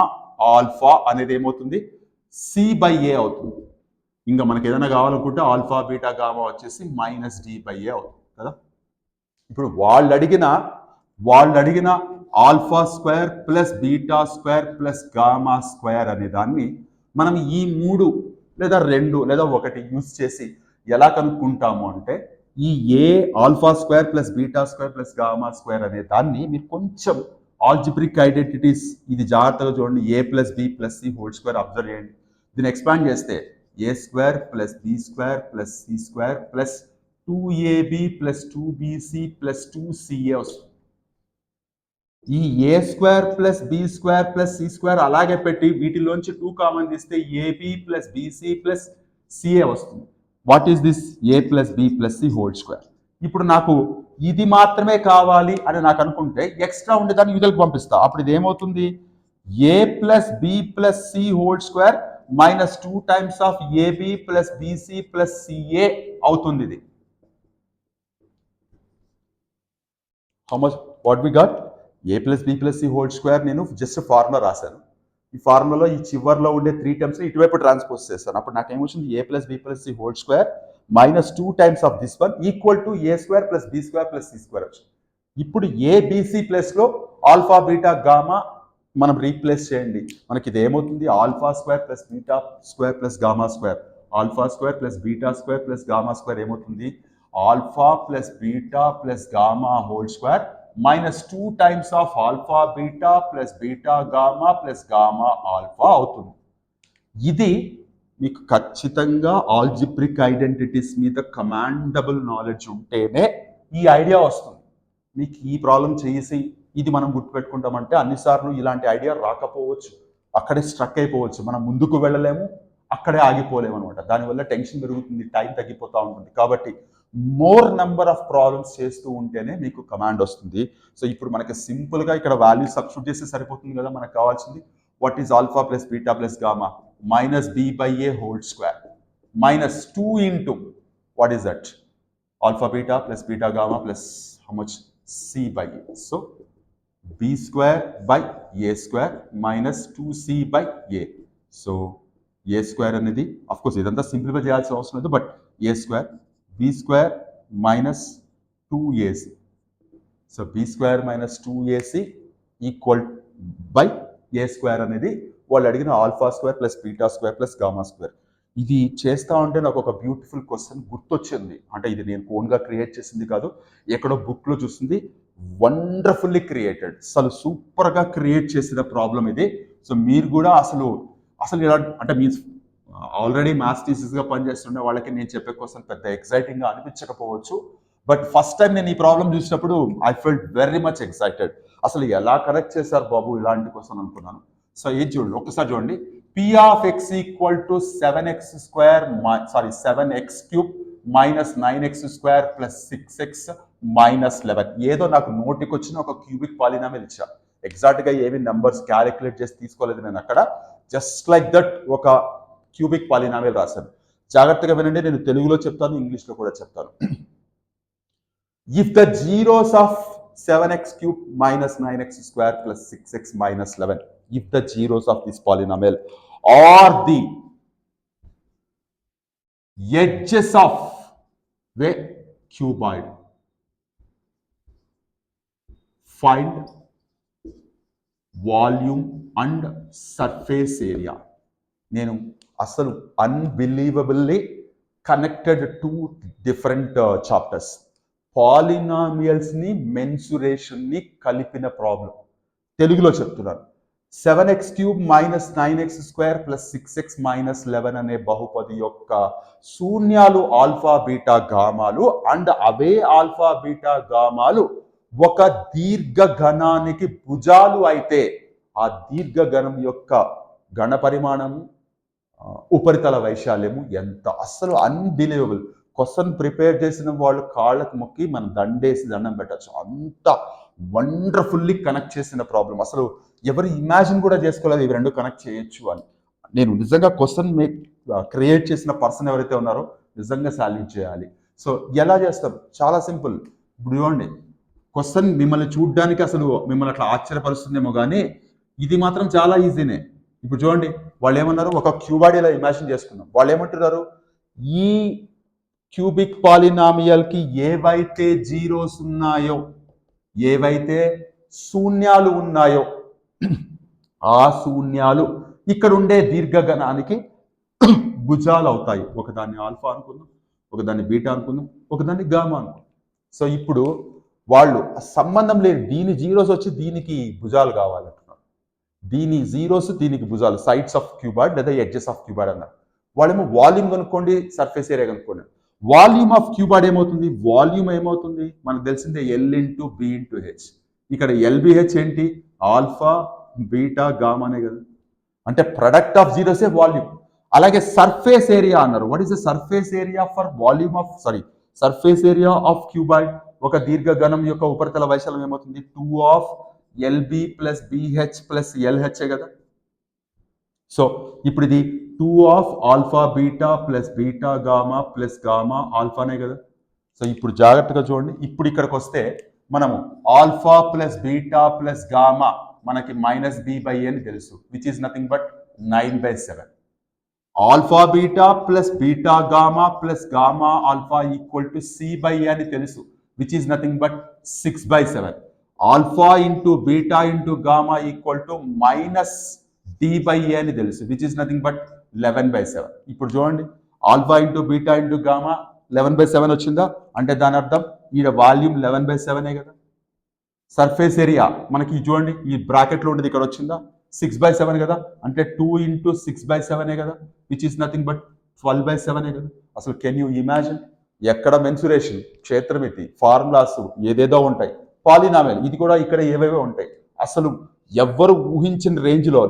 alpha అనేది ఏమవుతుంది, c/a అవుతుంది. ఇంకా మనకి ఏదైనా కావాలనుకుంటే ఆల్ఫా బీటా గామా వచ్చేసి -d/a అవుతుంది కదా. ఇప్పుడు వాళ్ళు అడిగిన వాళ్ళు అడిగిన alpha square plus beta square plus gamma square అనే దాన్ని మనం ఈ 3 లేదా 2 లేదా 1 యూజ్ చేసి ఎలా కనుక్కుంటాము అంటే ఈ ఏ alpha square plus beta square plus gamma square అనే దాన్ని మీరు కొంచెం ఆల్జిబ్రిక్ ఐడెంటిటీస్ ఇది జాగ్రత్తగా చూడండి, a plus B plus C whole square observe చేయండి. దీన్ని ఎక్స్పాండ్ చేస్తే a square plus b square plus c square plus 2ab plus 2bc plus 2ca వస్తుంది. ఈ a square plus b square plus c square అలాగే పెట్టి వీటిలోంచి 2 కామన్ తీస్తే ab plus bc plus ca వస్తుంది. What is this? A plus B plus C whole square. ఇప్పుడు నాకు ఇది మాత్రమే కావాలి అని నాకు అనుకుంటే ఎక్స్ట్రా ఉండేదాన్ని యూజల్కి పంపిస్తా. అప్పుడు ఇది ఏమవుతుంది? A plus B plus C whole square minus 2 times of ab plus bc plus ca అవుతుంది. ఇది how much what we got? A plus B plus C whole square నేను జస్ట్ ఫార్ములా రాశాను. ఈ ఫార్ములాలో ఈ చివర్లో ఉండే 3 టర్మ్స్ ఇటువైపు ట్రాన్స్పోజ్ చేస్తాను. అప్పుడు నాకు ఏమొచ్చింది? A plus B plus C whole square minus 2 times of this one equal to a square plus b square plus c square వచ్చింది. ఇప్పుడు ఏబిసి ప్లస్లో ఆల్ఫా బీటా గామా మనం రీప్లేస్ చేయండి. మనకి ఇది ఏమవుతుంది? Alpha square plus beta square plus gamma square. Alpha square plus beta square plus gamma square ఏమవుతుంది? Alpha plus beta plus gamma whole square minus 2 times of alpha beta plus beta gamma plus gamma alpha అవుతుంది. ఇది మీకు ఖచ్చితంగా ఆల్జిబ్రిక్ ఐడెంటిటీస్ మీద కమాండబుల్ నాలెడ్జ్ ఉంటేనే ఈ ఐడియా వస్తుంది. మీకు ఈ ప్రాబ్లం చేసి ఇది మనం గుర్తుపెట్టుకుంటామంటే అన్నిసార్లు ఇలాంటి ఐడియా రాకపోవచ్చు, అక్కడే స్ట్రక్ అయిపోవచ్చు, మనం ముందుకు వెళ్ళలేము, అక్కడే ఆగిపోలేము అనమాట. దానివల్ల టెన్షన్ పెరుగుతుంది, టైం తగ్గిపోతూ ఉంటుంది. కాబట్టి మోర్ నెంబర్ ఆఫ్ ప్రాబ్లమ్స్ చేస్తూ ఉంటేనే మీకు కమాండ్ వస్తుంది. సో ఇప్పుడు మనకి సింపుల్గా ఇక్కడ వాల్యూ సబ్స్టిట్యూట్ చేస్తే సరిపోతుంది కదా. మనకు కావాల్సింది what is alpha plus beta plus gamma minus B by A whole square minus 2 into what is that? Alpha beta plus beta gamma plus how much? C by A. So B square by A square minus 2c by A. So A square అనేది అఫ్ కోర్స్ ఇదంతా సింప్లిఫై చేయాల్సిన అవసరం లేదు, but A square B square minus 2ac. So B square minus 2ac equal by A square అనేది వాళ్ళు అడిగిన alpha square plus beta square plus gamma square. ఇది చేస్తా ఉంటే నాకు ఒక బ్యూటిఫుల్ క్వశ్చన్ గుర్తొచ్చింది. అంటే ఇది నేను ఓన్గా క్రియేట్ చేసింది కాదు, ఎక్కడో బుక్లో చూసింది. వండర్ఫుల్లీ క్రియేటెడ్, అసలు సూపర్గా క్రియేట్ చేసిన ప్రాబ్లం ఇది. సో మీరు కూడా అసలు ఇలా అంటే మీన్స్ ఆల్రెడీ మ్యాథ్స్ టీచర్స్గా పనిచేస్తుండే వాళ్ళకి నేను చెప్పే క్వశ్చన్ పెద్ద ఎక్సైటింగ్గా అనిపించకపోవచ్చు, బట్ ఫస్ట్ టైం నేను ఈ ప్రాబ్లం చూసినప్పుడు I felt very much excited. అసలు ఎలా కరెక్ట్ చేశారు బాబు ఇలాంటి క్వశ్చన్ అనుకున్నాను. సో ఏది చూడండి, ఒక్కసారి చూడండి. P of x equal to 7x square, 7x cube minus 9x square plus 6x minus 11. ఏదో నాకు నోటికి వచ్చిన ఒక క్యూబిక్ పాలినామిల్ ఇచ్చా. ఎగ్జాక్ట్గా ఏవి నెంబర్స్ క్యాలిక్యులేట్ చేసి తీసుకోలేదు నేను అక్కడ. జస్ట్ లైక్ దట్ ఒక క్యూబిక్ పాలినామిల్ రాశాను. జాగ్రత్తగా వినండి, నేను తెలుగులో చెప్తాను, ఇంగ్లీష్లో కూడా చెప్తాను. If the zeros of 7x cube minus 9x square plus 6x minus 11, if the zeros of this polynomial are the edges of the cuboid, find volume and surface area. నేను అసలు unbelievably connected to different chapters, పాలినామియల్స్ని మెన్సురేషన్ని కలిపిన ప్రాబ్లం తెలుగులో చెప్తున్నాను. 7x cube minus 9x square plus 6x minus 11 అనే బహుపది యొక్క శూన్యాలు ఆల్ఫా బీటా గామాలు అండ్ అవే ఆల్ఫా బీటా గామాలు ఒక దీర్ఘఘనానికి భుజాలు అయితే ఆ దీర్ఘఘనం యొక్క ఘన పరిమాణము ఉపరితల వైశాల్యము ఎంత, అస్సలు అన్బిలీవబుల్. క్వశ్చన్ ప్రిపేర్ చేసిన వాళ్ళు కాళ్ళకు మొక్కి మనం దండేసి దండం పెట్టచ్చు, అంత వండర్ఫుల్లీ కనెక్ట్ చేసిన ప్రాబ్లం. అసలు ఎవరు ఇమాజిన్ కూడా చేసుకోలేదు ఇవి రెండు కనెక్ట్ చేయొచ్చు అని. నేను నిజంగా క్వశ్చన్ క్రియేట్ చేసిన పర్సన్ ఎవరైతే ఉన్నారో నిజంగా సాల్యూట్ చేయాలి. సో ఎలా చేస్తాం? చాలా సింపుల్. ఇప్పుడు చూడండి, క్వశ్చన్ మిమ్మల్ని చూడడానికి అసలు మిమ్మల్ని అట్లా ఆశ్చర్యపరుస్తుందేమో కానీ ఇది మాత్రం చాలా ఈజీనే. ఇప్పుడు చూడండి, వాళ్ళు ఏమన్నారు, ఒక క్యూబాయిడ్ ఇలా ఇమాజిన్ చేసుకున్నాం. వాళ్ళు ఏమంటున్నారు, ఈ క్యూబిక్ పాలినామియల్కి ఏవైతే జీరోస్ ఉన్నాయో ఏవైతే శూన్యాలు ఉన్నాయో ఆ శూన్యాలు ఇక్కడ ఉండే దీర్ఘగణానికి భుజాలు అవుతాయి. ఒకదాన్ని ఆల్ఫా అనుకుందాం, ఒకదాన్ని బీటా అనుకుందాం, ఒకదాన్ని గామా అనుకుందాం. సో ఇప్పుడు వాళ్ళు సంబంధం లేదు, దీని జీరోస్ వచ్చి దీనికి భుజాలు కావాలంటున్నారు, దీని జీరోస్ దీనికి భుజాలు, సైడ్స్ ఆఫ్ క్యూబాయిడ్ లేదా ఎడ్జెస్ ఆఫ్ క్యూబాయిడ్ అన్నారు. వాళ్ళేమో వాల్యూమ్ కనుక్కోండి, సర్ఫేస్ ఏరియా కనుక్కోండి. వాల్యూమ్ ఆఫ్ క్యూబాయిడ్ ఏమవుతుంది, వాల్యూమ్ ఏమవుతుంది మనకు తెలిసిందే L into B into H. ఇక్కడ ఎల్బిహెచ్ ఏంటి, ఆల్ఫా బీటా గామానే కదా, అంటే ప్రొడక్ట్ ఆఫ్ జీరోసే వాల్యూమ్. అలాగే సర్ఫేస్ ఏరియా అన్నారు. What is the surface area for volume of surface area of cuboid? ఒక దీర్ఘగణం యొక్క ఉపరితల వైశాల్యం ఏమవుతుంది, 2 of LB plus BH plus ఎల్హెచ్ కదా. సో ఇప్పుడు ఇది 2 of alpha beta plus beta gamma plus gamma ఆల్ఫానే కదా. సో ఇప్పుడు జాగ్రత్తగా చూడండి, ఇప్పుడు ఇక్కడికి వస్తే మనము alpha plus beta plus gamma మనకి మైనస్ బి బై అని తెలుసు, which is nothing but 9/7. Alpha beta plus beta gamma plus gamma alpha equal to c by a అని తెలుసు, which is nothing but 6/7. Alpha into beta into gamma equal to minus D by a అని తెలుసు, విచ్ ఈస్ నథింగ్ బట్ 11/7. ఇప్పుడు చూడండి, alpha into beta into gamma 11/7 వచ్చిందా, అంటే దాని అర్థం ఈ వాల్యూమ్ 11/7 కదా. సర్ఫేస్ ఏరియా మనకి చూడండి ఈ బ్రాకెట్లో ఉండేది ఇక్కడ వచ్చిందా, 6/7 కదా, అంటే 2 ఇంటూ 6/7 కదా, విచ్ ఈస్ నథింగ్ బట్ 12/7 కదా. అసలు కెన్ యూ ఇమాజిన్, ఎక్కడ మెన్సురేషన్, క్షేత్రమితి, ఫార్ములాస్ ఏదేదో ఉంటాయి, పాలినామియల్ ఇది కూడా ఇక్కడ ఏవేవో ఉంటాయి. అసలు ఎవ్వరు ఊహించిన రేంజ్లో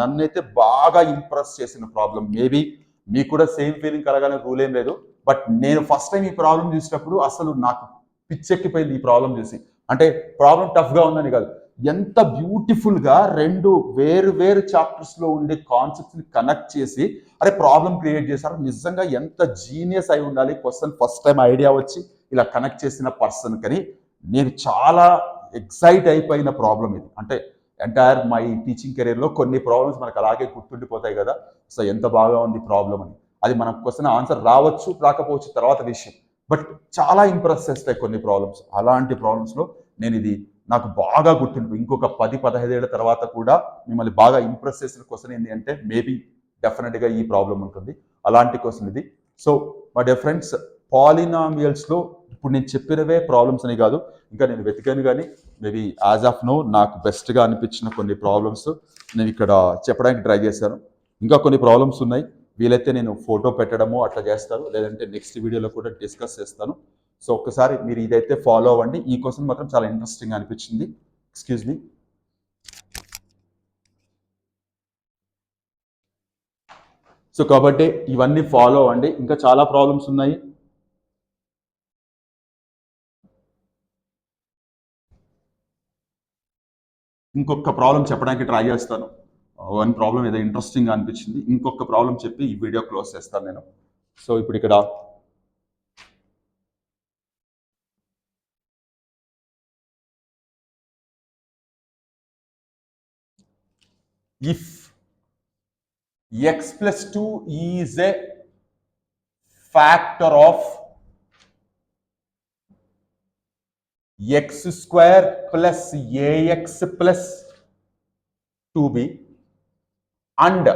నన్నైతే బాగా ఇంప్రెస్ చేసిన ప్రాబ్లం. మేబీ మీకు కూడా సేమ్ ఫీలింగ్ కలగానే రూల్ ఏం లేదు, బట్ నేను ఫస్ట్ టైం ఈ ప్రాబ్లం చూసినప్పుడు అసలు నాకు పిచ్చెక్కిపోయింది ఈ ప్రాబ్లం చూసి. అంటే ప్రాబ్లం టఫ్గా ఉందని కాదు, ఎంత బ్యూటిఫుల్గా రెండు వేరు చాప్టర్స్లో ఉండే కాన్సెప్ట్స్ని కనెక్ట్ చేసి అరే ప్రాబ్లం క్రియేట్ చేశారు. నిజంగా ఎంత జీనియస్ అయి ఉండాలి క్వశ్చన్ ఫస్ట్ టైం ఐడియా వచ్చి ఇలా కనెక్ట్ చేసిన పర్సన్. కానీ నేను చాలా ఎక్సైట్ అయిపోయిన ప్రాబ్లం ఇది. అంటే ఎంటైర్ మై టీచింగ్ కెరీర్లో కొన్ని ప్రాబ్లమ్స్ మనకు అలాగే గుర్తుండిపోతాయి కదా, సో ఎంత బాగా ఉంది ప్రాబ్లం అని. అది మనకు క్వశ్చన్ ఆన్సర్ రావచ్చు రాకపోవచ్చు తర్వాత విషయం, బట్ చాలా ఇంప్రెస్ చేస్తాయి కొన్ని ప్రాబ్లమ్స్. అలాంటి ప్రాబ్లమ్స్లో నేను ఇది నాకు బాగా గుర్తుండి ఇంకొక 10-15 ఏళ్ల తర్వాత కూడా మిమ్మల్ని బాగా ఇంప్రెస్ చేసిన క్వశ్చన్ ఏంటి అంటే మేబీ డెఫినెట్గా ఈ ప్రాబ్లం ఉంటుంది, అలాంటి క్వశ్చన్ ఇది. సో మై డియర్ ఫ్రెండ్స్, పాలినామియల్స్లో ఇప్పుడు నేను చెప్పినవే ప్రాబ్లమ్స్ అని కాదు, ఇంకా నేను వెతికాను, కానీ మేబీ యాజ్ ఆఫ్ నో నాకు బెస్ట్గా అనిపించిన కొన్ని ప్రాబ్లమ్స్ నేను ఇక్కడ చెప్పడానికి ట్రై చేశాను. ఇంకా కొన్ని ప్రాబ్లమ్స్ ఉన్నాయి, వీలైతే నేను ఫోటో పెట్టడము అట్లా చేస్తాను, లేదంటే నెక్స్ట్ వీడియోలో కూడా డిస్కస్ చేస్తాను. సో ఒక్కసారి మీరు ఇదైతే ఫాలో అవ్వండి. ఈ క్వశ్చన్ మాత్రం చాలా ఇంట్రెస్టింగ్ అనిపించింది. Excuse me. సో కాబట్టి ఇవన్నీ ఫాలో అవ్వండి, ఇంకా చాలా ప్రాబ్లమ్స్ ఉన్నాయి. ఇంకొక ప్రాబ్లం చెప్పడానికి ట్రై చేస్తాను. వన్ ప్రాబ్లం ఏదో ఇంట్రెస్టింగ్ అనిపించింది, ఇంకొక ప్రాబ్లం చెప్పి ఈ వీడియో క్లోజ్ చేస్తాను నేను. సో ఇప్పుడు ఇక్కడ if x plus 2 is a factor of x square plus ax plus 2b and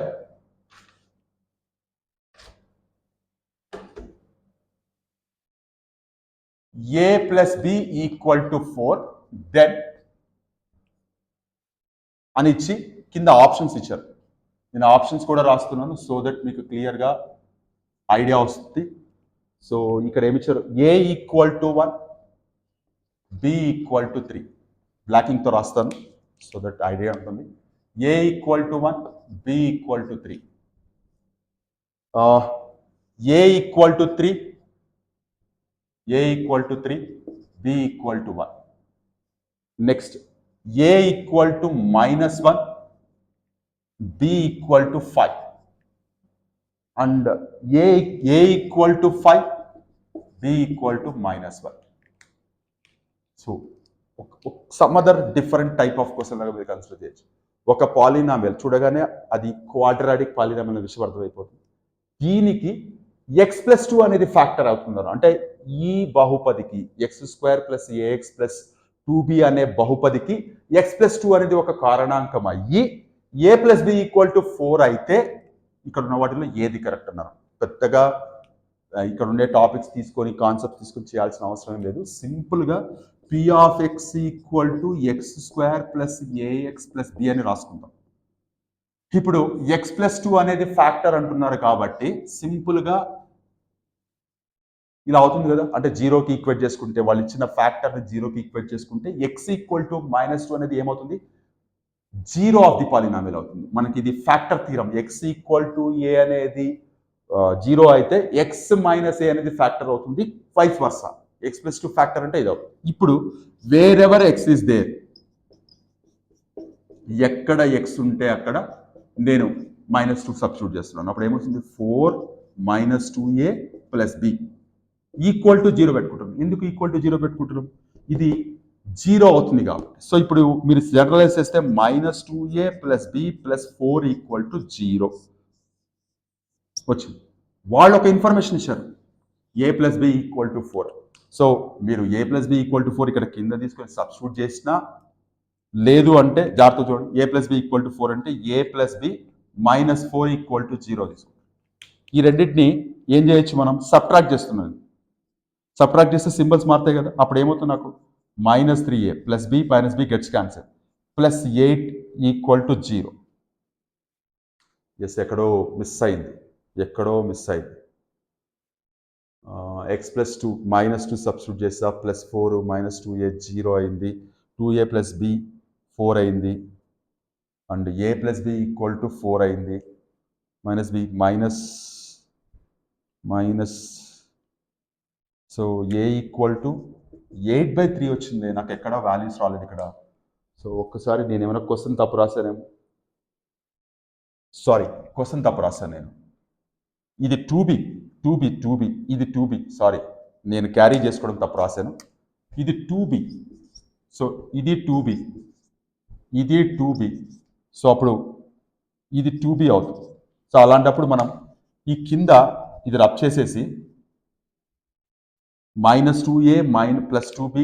a plus b equal to 4, then అని ఇచ్చి కింద ఆప్షన్స్ ఇచ్చారు. నేను ఆప్షన్స్ కూడా రాస్తున్నాను సో దట్ మీకు క్లియర్గా ఐడియా వస్తుంది. సో ఇక్కడ ఏమి ఇచ్చారు, a equal to 1, b equal to 3. బ్లాకింగ్తో రాస్తాను సో దట్ ఐడియా ఉంటుంది. A equal to 1, b equal to 3, a equal to 3, a equal to 3, b equal to 1. Next a equal to -1, b equal to 5 and a equal to 5, b equal to -1. So some other different type of question laga మీరు కన్సిడర్ చేయొచ్చు. ఒక పాలినామియల్ చూడగానే అది క్వాడ్రాటిక్ పాలినామియల్ విషయం అర్థమైపోతుంది. దీనికి x+2 అనేది ఫ్యాక్టర్ అవుతున్నారు, అంటే ఈ బహుపదికి x² + ax + 2b అనే బహుపదికి x+2 అనేది ఒక కారణాంకం అయ్యి a+b = 4 అయితే ఇక్కడ ఉన్న వాటిలో ఏది కరెక్ట్ అన్నారు. పెద్దగా ఇక్కడ ఉండే టాపిక్స్ తీసుకొని కాన్సెప్ట్ తీసుకొని చేయాల్సిన అవసరం లేదు. సింపుల్గా p of x = x² + ax + b అని రాసుకుంటాం. ఇప్పుడు x+2 అనేది ఫ్యాక్టర్ అంటున్నారు కాబట్టి సింపుల్గా ఇలా అవుతుంది కదా, అంటే జీరోకి ఈక్వేట్ చేసుకుంటే వాళ్ళు ఇచ్చిన ఫ్యాక్టర్ని జీరోకి ఈక్వేట్ చేసుకుంటే x = -2 అనేది ఏమవుతుంది, జీరో ఆఫ్ ది పాలినామియల్ అవుతుంది. మనకి ఇది ఫ్యాక్టర్ థీరం. x = a అనేది జీరో అయితే x - a అనేది ఫ్యాక్టర్ అవుతుంది, వైస్ వర్సా. x+2 ఫ్యాక్టర్ అంటే ఇది అవుతుంది. ఇప్పుడు wherever x is there, ఎక్కడ x ఉంటే అక్కడ నేను -2 సబ్స్టిట్యూట్ చేస్తున్నాను. అప్పుడు ఏమవుతుంది, 4 - 2a + b = 0 పెట్టుకుంటాం. ఎందుకు =0 పెట్టుకుంటున్నాం, ఇది జీరో అవుతుంది కాబట్టి. సో ఇప్పుడు మీరు జనరలైజ్ చేస్తే -2a + b + 4 = 0 వచ్చింది. వాళ్ళు ఒక ఇన్ఫర్మేషన్ ఇచ్చారు, a + b = 4. సో మీరు a + b = 4 ఇక్కడ కింద తీసుకొని సబ్స్టిట్యూట్ చేసినా, లేదు అంటే జాగ్రత్త చూడండి, a + b = 4 అంటే a + b - 4 = 0 తీసుకోండి. ఈ రెండింటిని ఏం చేయొచ్చు, మనం సబ్ట్రాక్ట్ చేస్తున్నాం. సబ్ట్రాక్ట్ చేస్తే సింబల్స్ మారుతాయి కదా, అప్పుడు ఏమవుతుంది, నాకు -3a + b - b gets cancel +8 = 0. Yes, ఎక్కడో మిస్ అయింది. x+2 -2 సబ్స్టిట్యూట్ చేస్తా, +4 - 2a 0 అయింది, 2a + b 4 అయింది, అండ్ a + b = 4 అయింది, -b మైనస్ సో a = 8/3 వచ్చింది. నాకు ఎక్కడ వాల్యూస్ రాలేదు ఇక్కడ. సో ఒక్కసారి నేను ఏమైనా క్వశ్చన్ తప్పు రాశానేమో, సారీ, క్వశ్చన్ తప్పు రాశాను నేను. ఇది 2b, ఇది 2b, సారీ, నేను క్యారీ చేసుకోవడం తప్పు రాశాను. ఇది 2b, సో ఇది 2b, సో అప్పుడు ఇది 2b అవుతుంది. సో అలాంటప్పుడు మనం ఈ కింద ఇది రబ్ చేసేసి -2a + 2b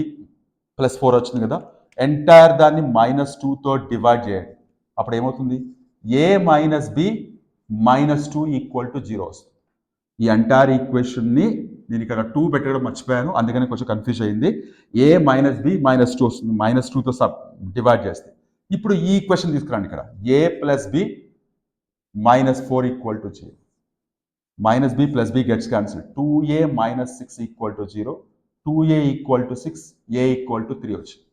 + 4 వచ్చింది కదా, ఎంటైర్ దాన్ని -2తో డివైడ్ చేయండి. అప్పుడు ఏమవుతుంది, a - b - 2 = 0 వస్తుంది. ఈ ఎంటైర్ ఈక్వేషన్ని నేను ఇక్కడ 2 పెట్టడం మర్చిపోయాను, అందుకని కొంచెం కన్ఫ్యూజ్ అయింది. a - b - 2 వస్తుంది, -2తో డివైడ్ చేస్తే. ఇప్పుడు ఈ ఈక్వేషన్ తీసుకురండి, ఇక్కడ a + b - 4 = 0, -b + b gets cancel, 2a - 6 = 0, 2a = 6, a = 3 వచ్చింది.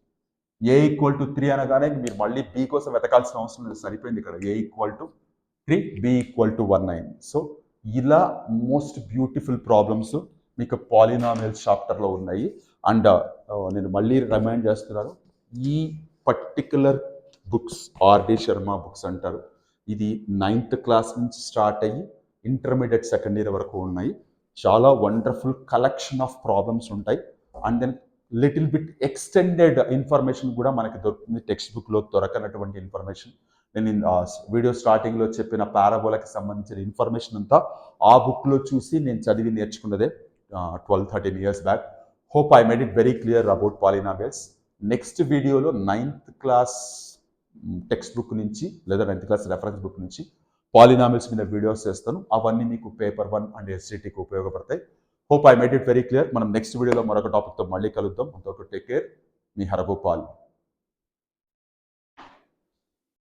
a = 3 అనగానే మీరు మళ్ళీ b కోసం వెతకాల్సిన అవసరం లేదు, సరిపోయింది. ఇక్కడ a = 3, b = 1 అయింది. సో ఇలా మోస్ట్ బ్యూటిఫుల్ ప్రాబ్లమ్స్ మీకు పాలినామియల్స్ చాప్టర్లో ఉన్నాయి. అండ్ నేను మళ్ళీ రిమైండ్ చేస్తున్నాను, ఈ particular books RD Sharma books అంటారు. ఇది 9th క్లాస్ నుంచి స్టార్ట్ అయ్యి ఇంటర్మీడియట్ సెకండ్ ఇయర్ వరకు ఉన్నాయి. చాలా వండర్ఫుల్ కలెక్షన్ ఆఫ్ ప్రాబ్లమ్స్ ఉంటాయి. And then little bit extended information కూడా మనకి దొరుకుతుంది, టెక్స్ట్ బుక్లో దొరకనటువంటి ఇన్ఫర్మేషన్. నేను వీడియో స్టార్టింగ్లో చెప్పిన పారాబోలాకి సంబంధించిన ఇన్ఫర్మేషన్ అంతా ఆ బుక్లో చూసి నేను చదివి నేర్చుకున్నదే 12-13 years back. Hope I made it very clear about polynomials. Next వీడియోలో 9th క్లాస్ టెక్స్ట్ బుక్ నుంచి లేదా 9th క్లాస్ రెఫరెన్స్ బుక్ నుంచి పాలినామియల్స్ మీద వీడియోస్ చేస్తాను. అవన్నీ మీకు పేపర్ 1 అండ్ SCTకి ఉపయోగపడతాయి. Hope I made it very clear. మనం నెక్స్ట్ వీడియోలో మరొక టాపిక్తో మళ్ళీ కలుద్దాం. అంతవరకు టేక్ కేర్. మీ హరగోపాల్.